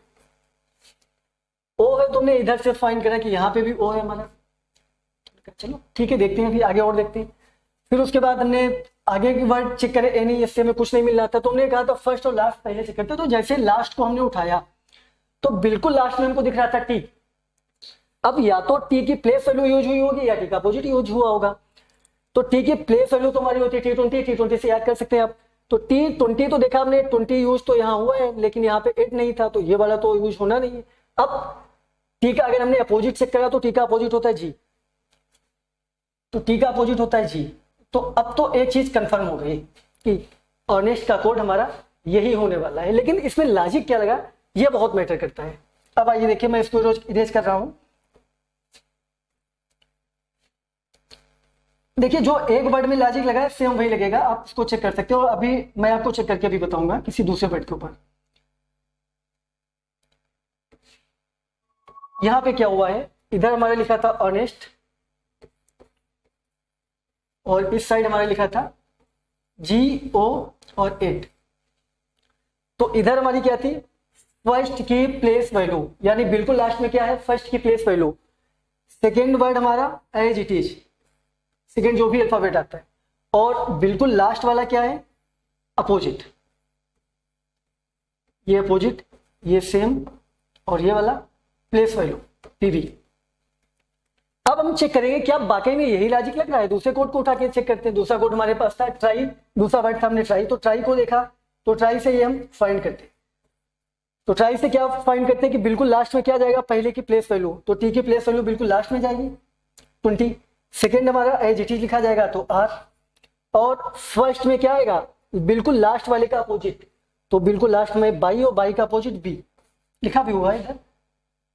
ओ है तो हमने इधर से फाइंड करा कि यहाँ पे भी ओ है हमारा। चलो ठीक है, देखते हैं फिर आगे और देखते हैं। फिर उसके बाद हमने आगे की वर्ड चेक करे, ए नहीं इससे हमें कुछ नहीं मिल रहा था तो हमने कहा था फर्स्ट और लास्ट पहले चेक करते। तो जैसे लास्ट को हमने उठाया तो बिल्कुल लास्ट में हमको दिख रहा था टी। अब या तो टी की प्लेस वैल्यू यूज हुई होगी या टी का अपोजिट यूज हुआ होगा। तो टी की प्लेस वैल्यू तो हमारी होती है T20, T20 से याद कर सकते हैं आप। तो T20 तो देखा हमने, 20 यूज तो यहाँ हुआ है लेकिन यहाँ पे 8 नहीं था, तो ये वाला तो यूज होना नहीं है। अब टी का अगर हमने अपोजिट चेक करा तो टी का अपोजिट होता है जी, तो टी का अपोजिट होता है जी। तो अब तो एक चीज कंफर्म हो गई कि ऑनेस्ट का कोड हमारा यही होने वाला है, लेकिन इसमें लॉजिक क्या लगा ये बहुत मैटर करता है। अब आइए देखिए, मैं इसको रोज इरेज कर रहा हूं। देखिए जो एक वर्ड में लॉजिक लगा है सेम वही लगेगा, आप इसको चेक कर सकते हो। और अभी मैं आपको चेक करके भी बताऊंगा किसी दूसरे वर्ड के ऊपर। यहां पे क्या हुआ है, इधर हमारे लिखा था ऑनेस्ट और इस साइड हमारे लिखा था GO और 8। तो इधर हमारी क्या थी, फर्स्ट की प्लेस वैल्यू, यानी बिल्कुल लास्ट में क्या है फर्स्ट की प्लेस वैल्यू। सेकेंड वर्ड हमारा एज इट इज, सेकेंड जो भी अल्फाबेट आता है। और बिल्कुल लास्ट वाला क्या है, अपोजिट। ये अपोजिट, ये सेम, और ये वाला प्लेस वैल्यू PV। अब हम चेक करेंगे क्या वाकई में यही लॉजिक लग रहा है। दूसरे कोड को उठा के चेक करते हैं। दूसरा कोड हमारे पास था ट्राई, दूसरा वर्ड था हमने ट्राई, तो ट्राई को देखा, तो ट्राई से ये हम फाइंड करते हैं। तो ट्राई से क्या फाइंड करते हैं कि बिल्कुल लास्ट में क्या जाएगा, पहले की प्लेस वैल्यू। तो टी की प्लेस वैल्यू बिल्कुल लास्ट में जाएगी 20। सेकेंड हमारा एज इट इज लिखा जाएगा तो आर, और फर्स्ट में क्या आएगा, बिल्कुल लास्ट वाले का अपोजिट, तो बिल्कुल लास्ट में बाई और बाई का अपोजिट बी लिखा भी हुआ है इधर,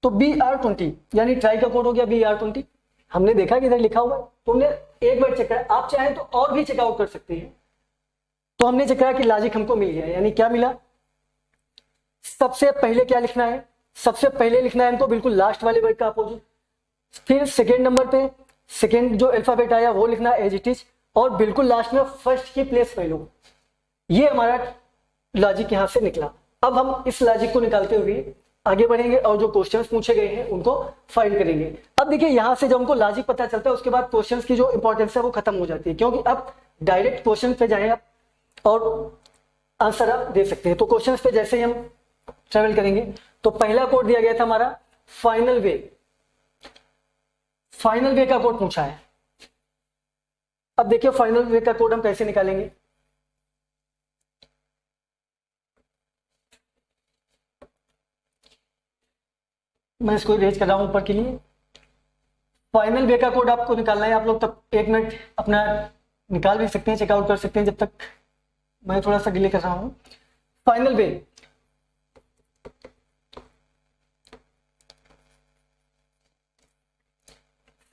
तो BR20 यानी ट्राई का कोड हो गया BR20। हमने देखा कि इधर लिखा हुआ है, तो हमने एक बार चेक करा, आप चाहें तो और भी चेकआउट कर सकते हैं। तो हमने चेक करा कि लॉजिक हमको मिल गया, यानी क्या मिला, सबसे पहले क्या लिखना है, सबसे पहले लिखना है हमको बिल्कुल लास्ट वाले वर्ड का अपोजिट, फिर सेकेंड नंबर पे सेकेंड जो अल्फाबेट आया वो लिखना एज इट इज, और बिल्कुल लास्ट में फर्स्ट की प्लेस वैल्यू। ये हमारा लॉजिक यहां से निकला। अब हम इस लॉजिक को निकालते हुए आगे बढ़ेंगे और जो क्वेश्चंस पूछे गए हैं उनको फाइंड करेंगे। अब देखिए यहां से जब हमको लॉजिक पता चलता है उसके बाद क्वेश्चंस की जो इंपॉर्टेंस है वो खत्म हो जाती है, क्योंकि अब डायरेक्ट क्वेश्चन पे जाएं आप और आंसर आप दे सकते हैं। तो क्वेश्चंस पे जैसे ही हम ट्रेवल करेंगे, तो पहला कोड दिया गया था हमारा फाइनल वे, फाइनल वे का कोड पूछा है। अब देखिए फाइनल वे का कोड हम कैसे निकालेंगे। मैं इसको इरेज कर रहा हूं ऊपर के लिए। फाइनल वे का कोड आपको निकालना है, आप लोग तब 1 मिनट अपना निकाल भी सकते हैं, चेकआउट कर सकते हैं, जब तक मैं थोड़ा सा डिले कर रहा हूं। फाइनल वे,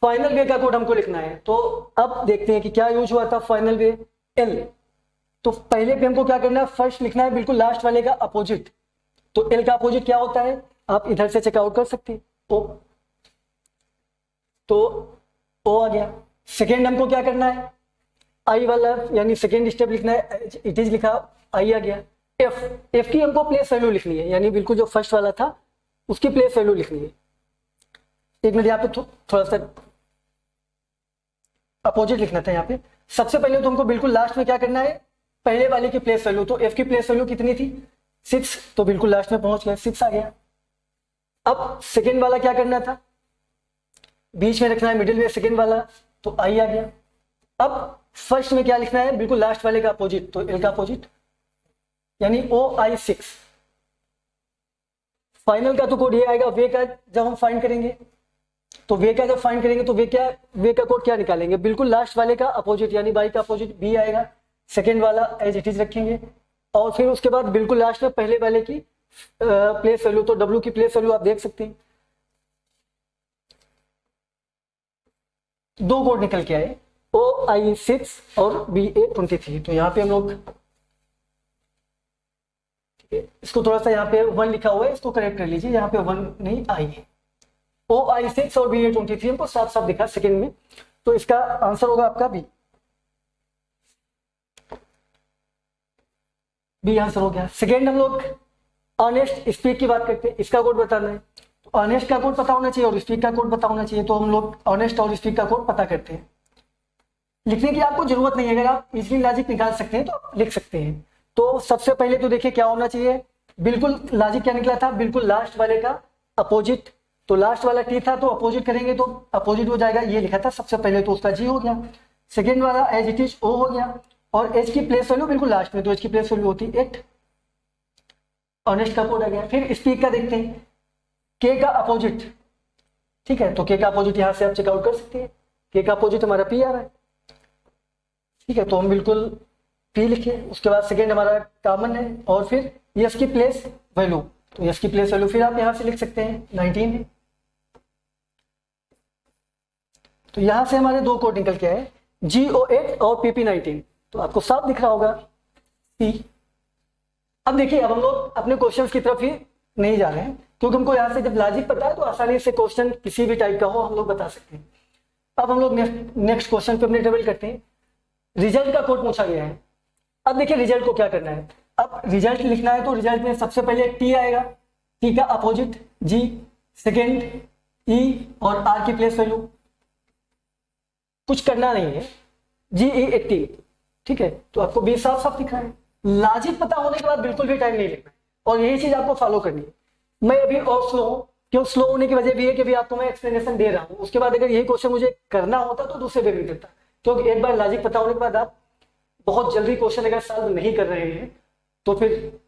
फाइनल वे का कोड हमको लिखना है। तो अब देखते हैं कि क्या यूज हुआ था फाइनल वे, एल। तो पहले पे हमको क्या करना है, फर्स्ट लिखना है बिल्कुल लास्ट वाले का अपोजिट। तो एल का अपोजिट क्या होता है, आप इधर से चेकआउट कर सकते हैं, ओ, तो ओ आ गया। सेकेंड हमको क्या करना है, आई वाला यानी सेकेंड स्टेप लिखना है, इट इज लिखा, आई आ गया। एफ, एफ की हमको प्लेस वैल्यू लिखनी है, यानी बिल्कुल जो फर्स्ट वाला था उसकी प्लेस वैल्यू लिखनी है। एक मिनट, यहाँ पे थोड़ा सा अपोजिट लिखना था। यहाँ पे सबसे पहले तो हमको बिल्कुल लास्ट में क्या करना है, पहले वाले की प्लेस वैल्यू। तो एफ की प्लेस वैल्यू कितनी थी, 6, तो बिल्कुल लास्ट में पहुंच गया, 6 आ गया। अब सेकेंड वाला क्या करना था, बीच में रखना है मिडिल में सेकेंड वाला, तो आई आ गया। अब फर्स्ट में क्या लिखना है, बिल्कुल लास्ट वाले का अपोजिट, तो एल का अपोजिट यानी OI6। फाइनल का तो कोड ये आएगा, वे का जब हम फाइंड करेंगे, तो वे का जब फाइंड करेंगे तो वे का कोड क्या निकालेंगे, बिल्कुल लास्ट वाले का अपोजिट यानी बाई का अपोजिट बी आएगा, सेकेंड वाला एज इट इज रखेंगे, और फिर उसके बाद बिल्कुल लास्ट में पहले वाले की प्लेस वैल्यू, तो डब्ल्यू की प्लेस वैल्यू आप देख सकते हैं। 2 कोड निकल के आए, OI6 और BA23। तो यहाँ पे हम लोग इसको थोड़ा सा, यहाँ पे 1 लिखा हुआ है, इसको करेक्ट कर लीजिए, यहाँ पे 1 नहीं आई है। OI6 और BA23 हमको साफ साफ दिखा सेकेंड में, तो इसका आंसर होगा आपका बी आंसर हो गया। सेकेंड हम लोग ऑनेस्ट स्पीक की बात करते हैं, इसका कोड बताना है। तो ऑनेस्ट का कोड पता होना चाहिए और स्पीक का कोड पता होना चाहिए, तो हम लोग ऑनेस्ट और स्पीक का कोड पता करते हैं। लिखने की आपको जरूरत नहीं है, अगर आप इजीली लॉजिक निकाल सकते हैं तो आप लिख सकते हैं। तो सबसे पहले तो देखिए क्या होना चाहिए, बिल्कुल लॉजिक क्या निकला था, बिल्कुल लास्ट वाले का अपोजिट। तो लास्ट वाला टी था तो अपोजिट करेंगे तो अपोजिट हो जाएगा, ये लिखा था सबसे पहले, तो उसका जी हो गया। सेकेंड वाला एज इट इज ओ हो गया, और एच की प्लेस वैल्यू बिल्कुल लास्ट में, तो एच की प्लेस वैल्यू होती 8। ऑनेस्ट का कोड आ गया। फिर स्पीक का देखते हैं, के का अपोजिट, ठीक है, तो के का अपोजिट यहां से आप चेकआउट कर सकते हैं, के का अपोजिट हमारा पी आ रहा है, ठीक है, तो हम बिल्कुल पी लिखे। उसके बाद सेकेंड हमारा कॉमन है, और फिर यस की प्लेस वैल्यू, तो यस की प्लेस वैल्यू फिर आप यहां से लिख सकते हैं 19 है। तो यहां से हमारे 2 कोड निकल के आए, GO8 और PP19, तो आपको साफ दिख रहा होगा पी। अब देखिए, अब हम लोग अपने क्वेश्चंस की तरफ ही नहीं जा रहे हैं, क्योंकि हमको यहाँ से जब लॉजिक पता है तो आसानी से क्वेश्चन किसी भी टाइप का हो हम लोग बता सकते हैं। अब हम लोग नेक्स्ट क्वेश्चन पे अपने टेबल करते हैं। रिजल्ट का कोड पूछा गया है। अब देखिए रिजल्ट को क्या करना है, अब रिजल्ट लिखना है, तो रिजल्ट में सबसे पहले टी आएगा, टी का अपोजिट जी, सेकेंड ई और आर की प्लेस वैल्यू, कुछ करना नहीं है, GE80, ठीक है, तो आपको बी साफ साफ दिख रहा है। लॉजिक पता होने के बाद बिल्कुल भी टाइम नहीं लगना है, और यही चीज आपको फॉलो करनी है। मैं अभी और स्लो हूँ, क्यों स्लो होने की वजह भी है कि भी आपको मैं एक्सप्लेनेशन दे रहा हूँ, उसके बाद अगर यही क्वेश्चन मुझे करना होता तो दूसरे वे में करता, क्योंकि एक बार लॉजिक पता होने के बाद आप बहुत जल्दी क्वेश्चन अगर सॉल्व नहीं कर रहे हैं तो फिर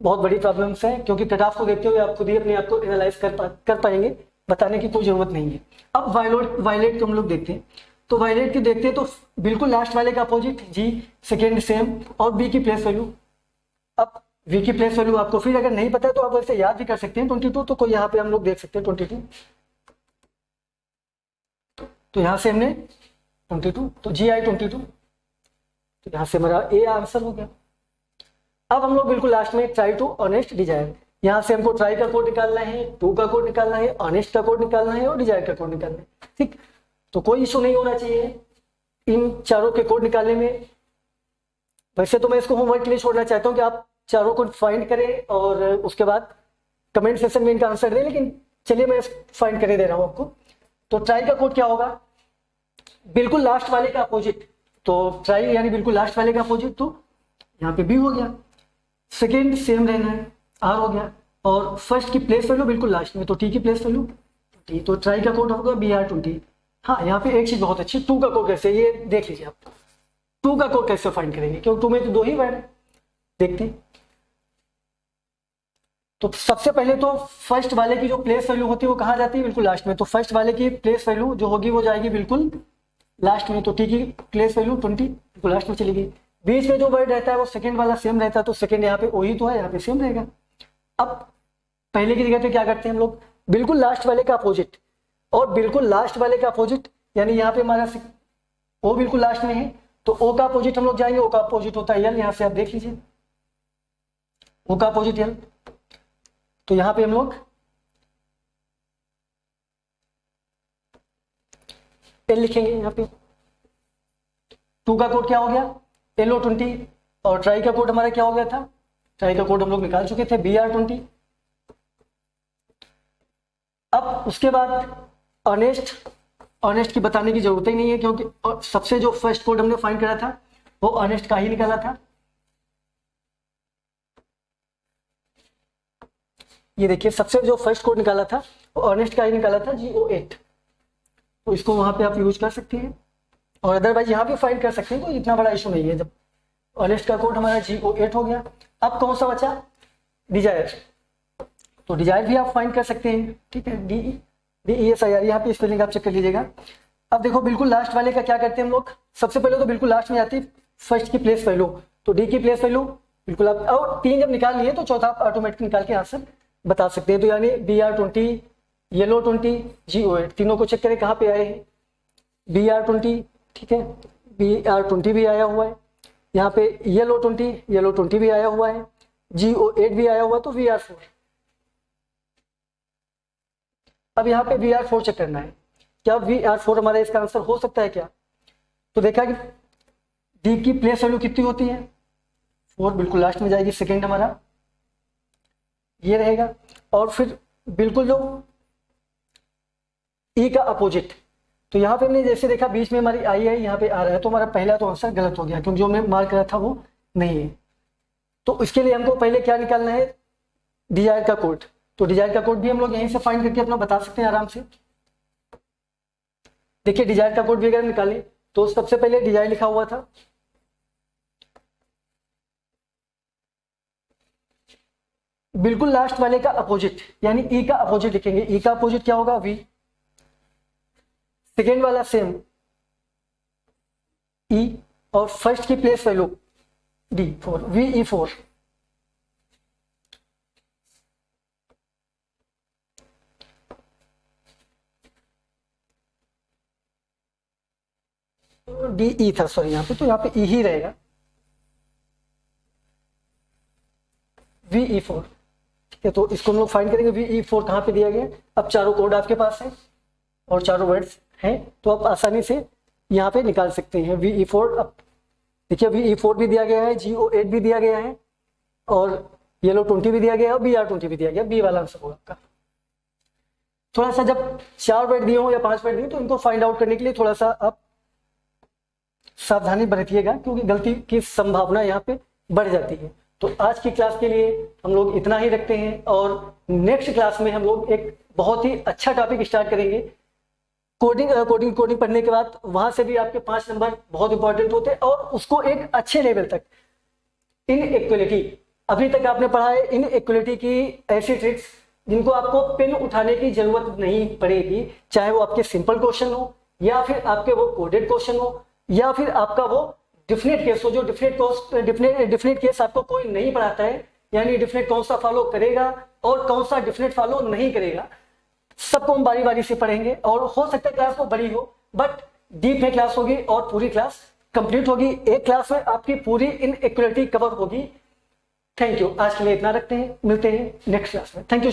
बहुत बड़ी प्रॉब्लम्स है, क्योंकि कट ऑफ को देखते हुए आप खुद ही अपने आप को एनालाइज कर पाएंगे, बताने की कोई जरूरत नहीं है। अब वायलेट को हम लोग देखते हैं। तो वायलेट की देखते हैं तो बिल्कुल लास्ट वाले का अपोजिट जी, सेकेंड सेम, और बी की प्लेस वैल्यू। अब वी की प्लेस वैल्यू आपको फिर अगर नहीं पता है तो आप वैसे याद भी कर सकते हैं 22, तो कोई यहाँ पे हम लोग देख सकते हैं 22, तो यहाँ से हमने 22, तो जी आई 22, तो यहाँ से हमारा ए आंसर हो गया। अब हम लोग बिल्कुल लास्ट में ट्राई टू ऑनेस्ट डिजायर, यहाँ से हमको ट्राई का कोड निकालना है, टू का कोड निकालना है, ऑनेस्ट का कोड निकालना है और डिजायर का कोड निकालना है, ठीक। तो कोई इशू नहीं होना चाहिए इन चारों के कोड निकालने में। वैसे तो मैं इसको होमवर्क के लिए छोड़ना चाहता हूँ कि आप चारों को फाइंड करें और उसके बाद कमेंट सेक्शन में इनका आंसर दें, लेकिन चलिए मैं फाइंड करके दे रहा हूँ आपको। तो ट्राई का कोड क्या होगा, बिल्कुल लास्ट वाले का अपोजिट, तो ट्राई यानी बिल्कुल लास्ट वाले का अपोजिट, तो यहाँ पे बी हो गया। सेकेंड सेम रहना है, आर हो गया, और फर्स्ट की प्लेस वैल्यू बिल्कुल लास्ट में, तो टी की प्लेस वैल्यू टी, तो ट्राई का कोड होगा बी आर 20। हाँ, यहाँ पे एक चीज बहुत अच्छी, टू का कोड कैसे, ये देख लीजिए आप, टू का कोड कैसे फाइंड करेंगे, क्योंकि टू में तो दो ही वर्ड है। देखते हैं, तो सबसे पहले तो फर्स्ट वाले की जो प्लेस वैल्यू होती है वो कहाँ जाती है, बिल्कुल लास्ट में, तो फर्स्ट वाले की प्लेस वैल्यू जो होगी वो जाएगी बिल्कुल लास्ट में, तो टी की प्लेस वैल्यू 20 बिल्कुल लास्ट में चली गई। बीच में जो वर्ड रहता है वो सेकंड वाला सेम रहता है, तो सेकंड यहाँ पे वही तो है, यहाँ पे सेम रहेगा। अब पहले की जगह पे क्या करते हैं हम लोग, बिल्कुल लास्ट वाले का अपोजिट, और बिल्कुल लास्ट वाले का अपोजिट यानी यहाँ पे हमारा ओ बिल्कुल लास्ट में है, तो ओ का अपोजिट हम लोग जाएंगे, ओ का अपोजिट होता है यल, यहाँ से आप देख लीजिए ओ का अपोजिट यल, तो यहाँ पे हम लोग एल लिखेंगे। यहाँ पे टू का कोड क्या हो गया, LO20, और ट्राई का कोड हमारा क्या हो गया था, ट्राई का कोड हम लोग निकाल चुके थे BR20। अब उसके बाद ऑनेस्ट की बताने की जरूरत ही नहीं है, क्योंकि सबसे जो फर्स्ट कोड हमने फाइंड करा था वो ऑनेस्ट का ही निकाला था। ये देखिए, सबसे जो फर्स्ट कोड निकाला था वो ऑनेस्ट का ही निकाला था, GO8, तो इसको वहां पे आप यूज कर सकते हैं, और अदरवाइज यहाँ पे फाइंड कर सकते हैं, तो इतना बड़ा इशू नहीं है। जब ऑनेस्ट का कोड हमारा GO8 हो गया, अब कौन सा बचा, डिजायर, तो डिजायर भी आप फाइंड कर सकते हैं, ठीक है, DESIR, यहाँ पे स्पेलिंग आप चेक कर लीजिएगा। अब देखो, बिल्कुल लास्ट वाले का क्या करते हैं हम लोग, सबसे पहले तो बिल्कुल लास्ट में आती है फर्स्ट की प्लेस वैल्यू, तो डी की प्लेस वैल्यू बिल्कुल आप, और तीन जब निकाल लिए तो चौथा आप ऑटोमेटिक निकाल के आंसर बता सकते हैं। तो यानी BR20, YELLO20, GO8, तीनों को चेक करें कहाँ पे आए हैं, BR20, ठीक है, BR20 भी आया हुआ है, यहाँ पे YELLO20 भी आया हुआ है, GO8 भी आया हुआ है, तो VR4। अब यहाँ पे VR4 चेक करना है, क्या VR4 हमारा इसका आंसर हो सकता है क्या, तो देखा कि डी की प्लेस वैल्यू कितनी होती है, 4 बिल्कुल लास्ट में जाएगी, सेकेंड हमारा ये रहेगा, और फिर बिल्कुल जो ई का अपोजिट, तो यहाँ पे हमने जैसे देखा बीच में हमारी आई है, यहाँ पे आ रहा है, तो हमारा पहला तो आंसर गलत हो गया, क्योंकि जो हमने मार्क करा था वो नहीं है। तो इसके लिए हमको पहले क्या निकालना है, डिजायर का कोड, तो डिजायर का कोड भी हम लोग यहीं से फाइंड करके अपना बता सकते हैं आराम से। देखिए, डिजायर का कोड भी अगर निकालें तो सबसे पहले डिजायर लिखा हुआ था, बिल्कुल लास्ट वाले का अपोजिट यानी ई का अपोजिट लिखेंगे, ई का अपोजिट क्या होगा, वी, सेकेंड वाला सेम ई, और फर्स्ट की place value D4, VE4, DE था, सॉरी यहाँ पे, तो यहाँ पे ई ही रहेगा, VE4, ठीक है। तो इसको हम लोग फाइंड करेंगे, VE4 कहाँ पे दिया गया, अब चारों कोड आपके पास है और चारों वर्ड्स हैं, तो आप आसानी से यहाँ पे निकाल सकते हैं VE4। अब देखिए, VE4 भी दिया गया है, GO8 भी दिया गया है, और YELLO20 भी दिया गया है, और BR20 भी दिया गया, बी वाला आंसर होगा आपका। थोड़ा सा जब 4 वर्ड दिए हो या 5 वर्ड दिए तो इनको फाइंड आउट करने के लिए थोड़ा सा आप सावधानी बरतिएगा, क्योंकि गलती की संभावना यहाँ पे बढ़ जाती है। तो आज की क्लास के लिए हम लोग इतना ही रखते हैं, और नेक्स्ट क्लास में हम लोग एक बहुत ही अच्छा टॉपिक स्टार्ट करेंगे, कोडिंग पढ़ने के बाद वहां से भी आपके 5 नंबर बहुत इंपॉर्टेंट होते हैं, और उसको एक अच्छे लेवल तक, इन इक्वलिटी, अभी तक आपने पढ़ा है इन इक्वलिटी की ऐसी ट्रिक्स जिनको आपको पेन उठाने की जरूरत नहीं पड़ेगी, चाहे वो आपके सिंपल क्वेश्चन हो या फिर आपके वो कोडेड क्वेश्चन हो, या फिर आपका वो डिफिनेट केस हो, जो डिफिनेट केस आपको कोई नहीं पढ़ाता है, यानी डिफिनेट कौन सा फॉलो करेगा और कौन सा डिफिनेट फॉलो नहीं करेगा, सबको हम बारी बारी से पढ़ेंगे। और हो सकता है क्लास वो बड़ी हो, बट डीप में क्लास होगी और पूरी क्लास कंप्लीट होगी। एक क्लास में आपकी पूरी इनइक्वालिटी कवर होगी। Thank you. आज के लिए इतना रखते हैं, मिलते हैं नेक्स्ट क्लास में। Thank you.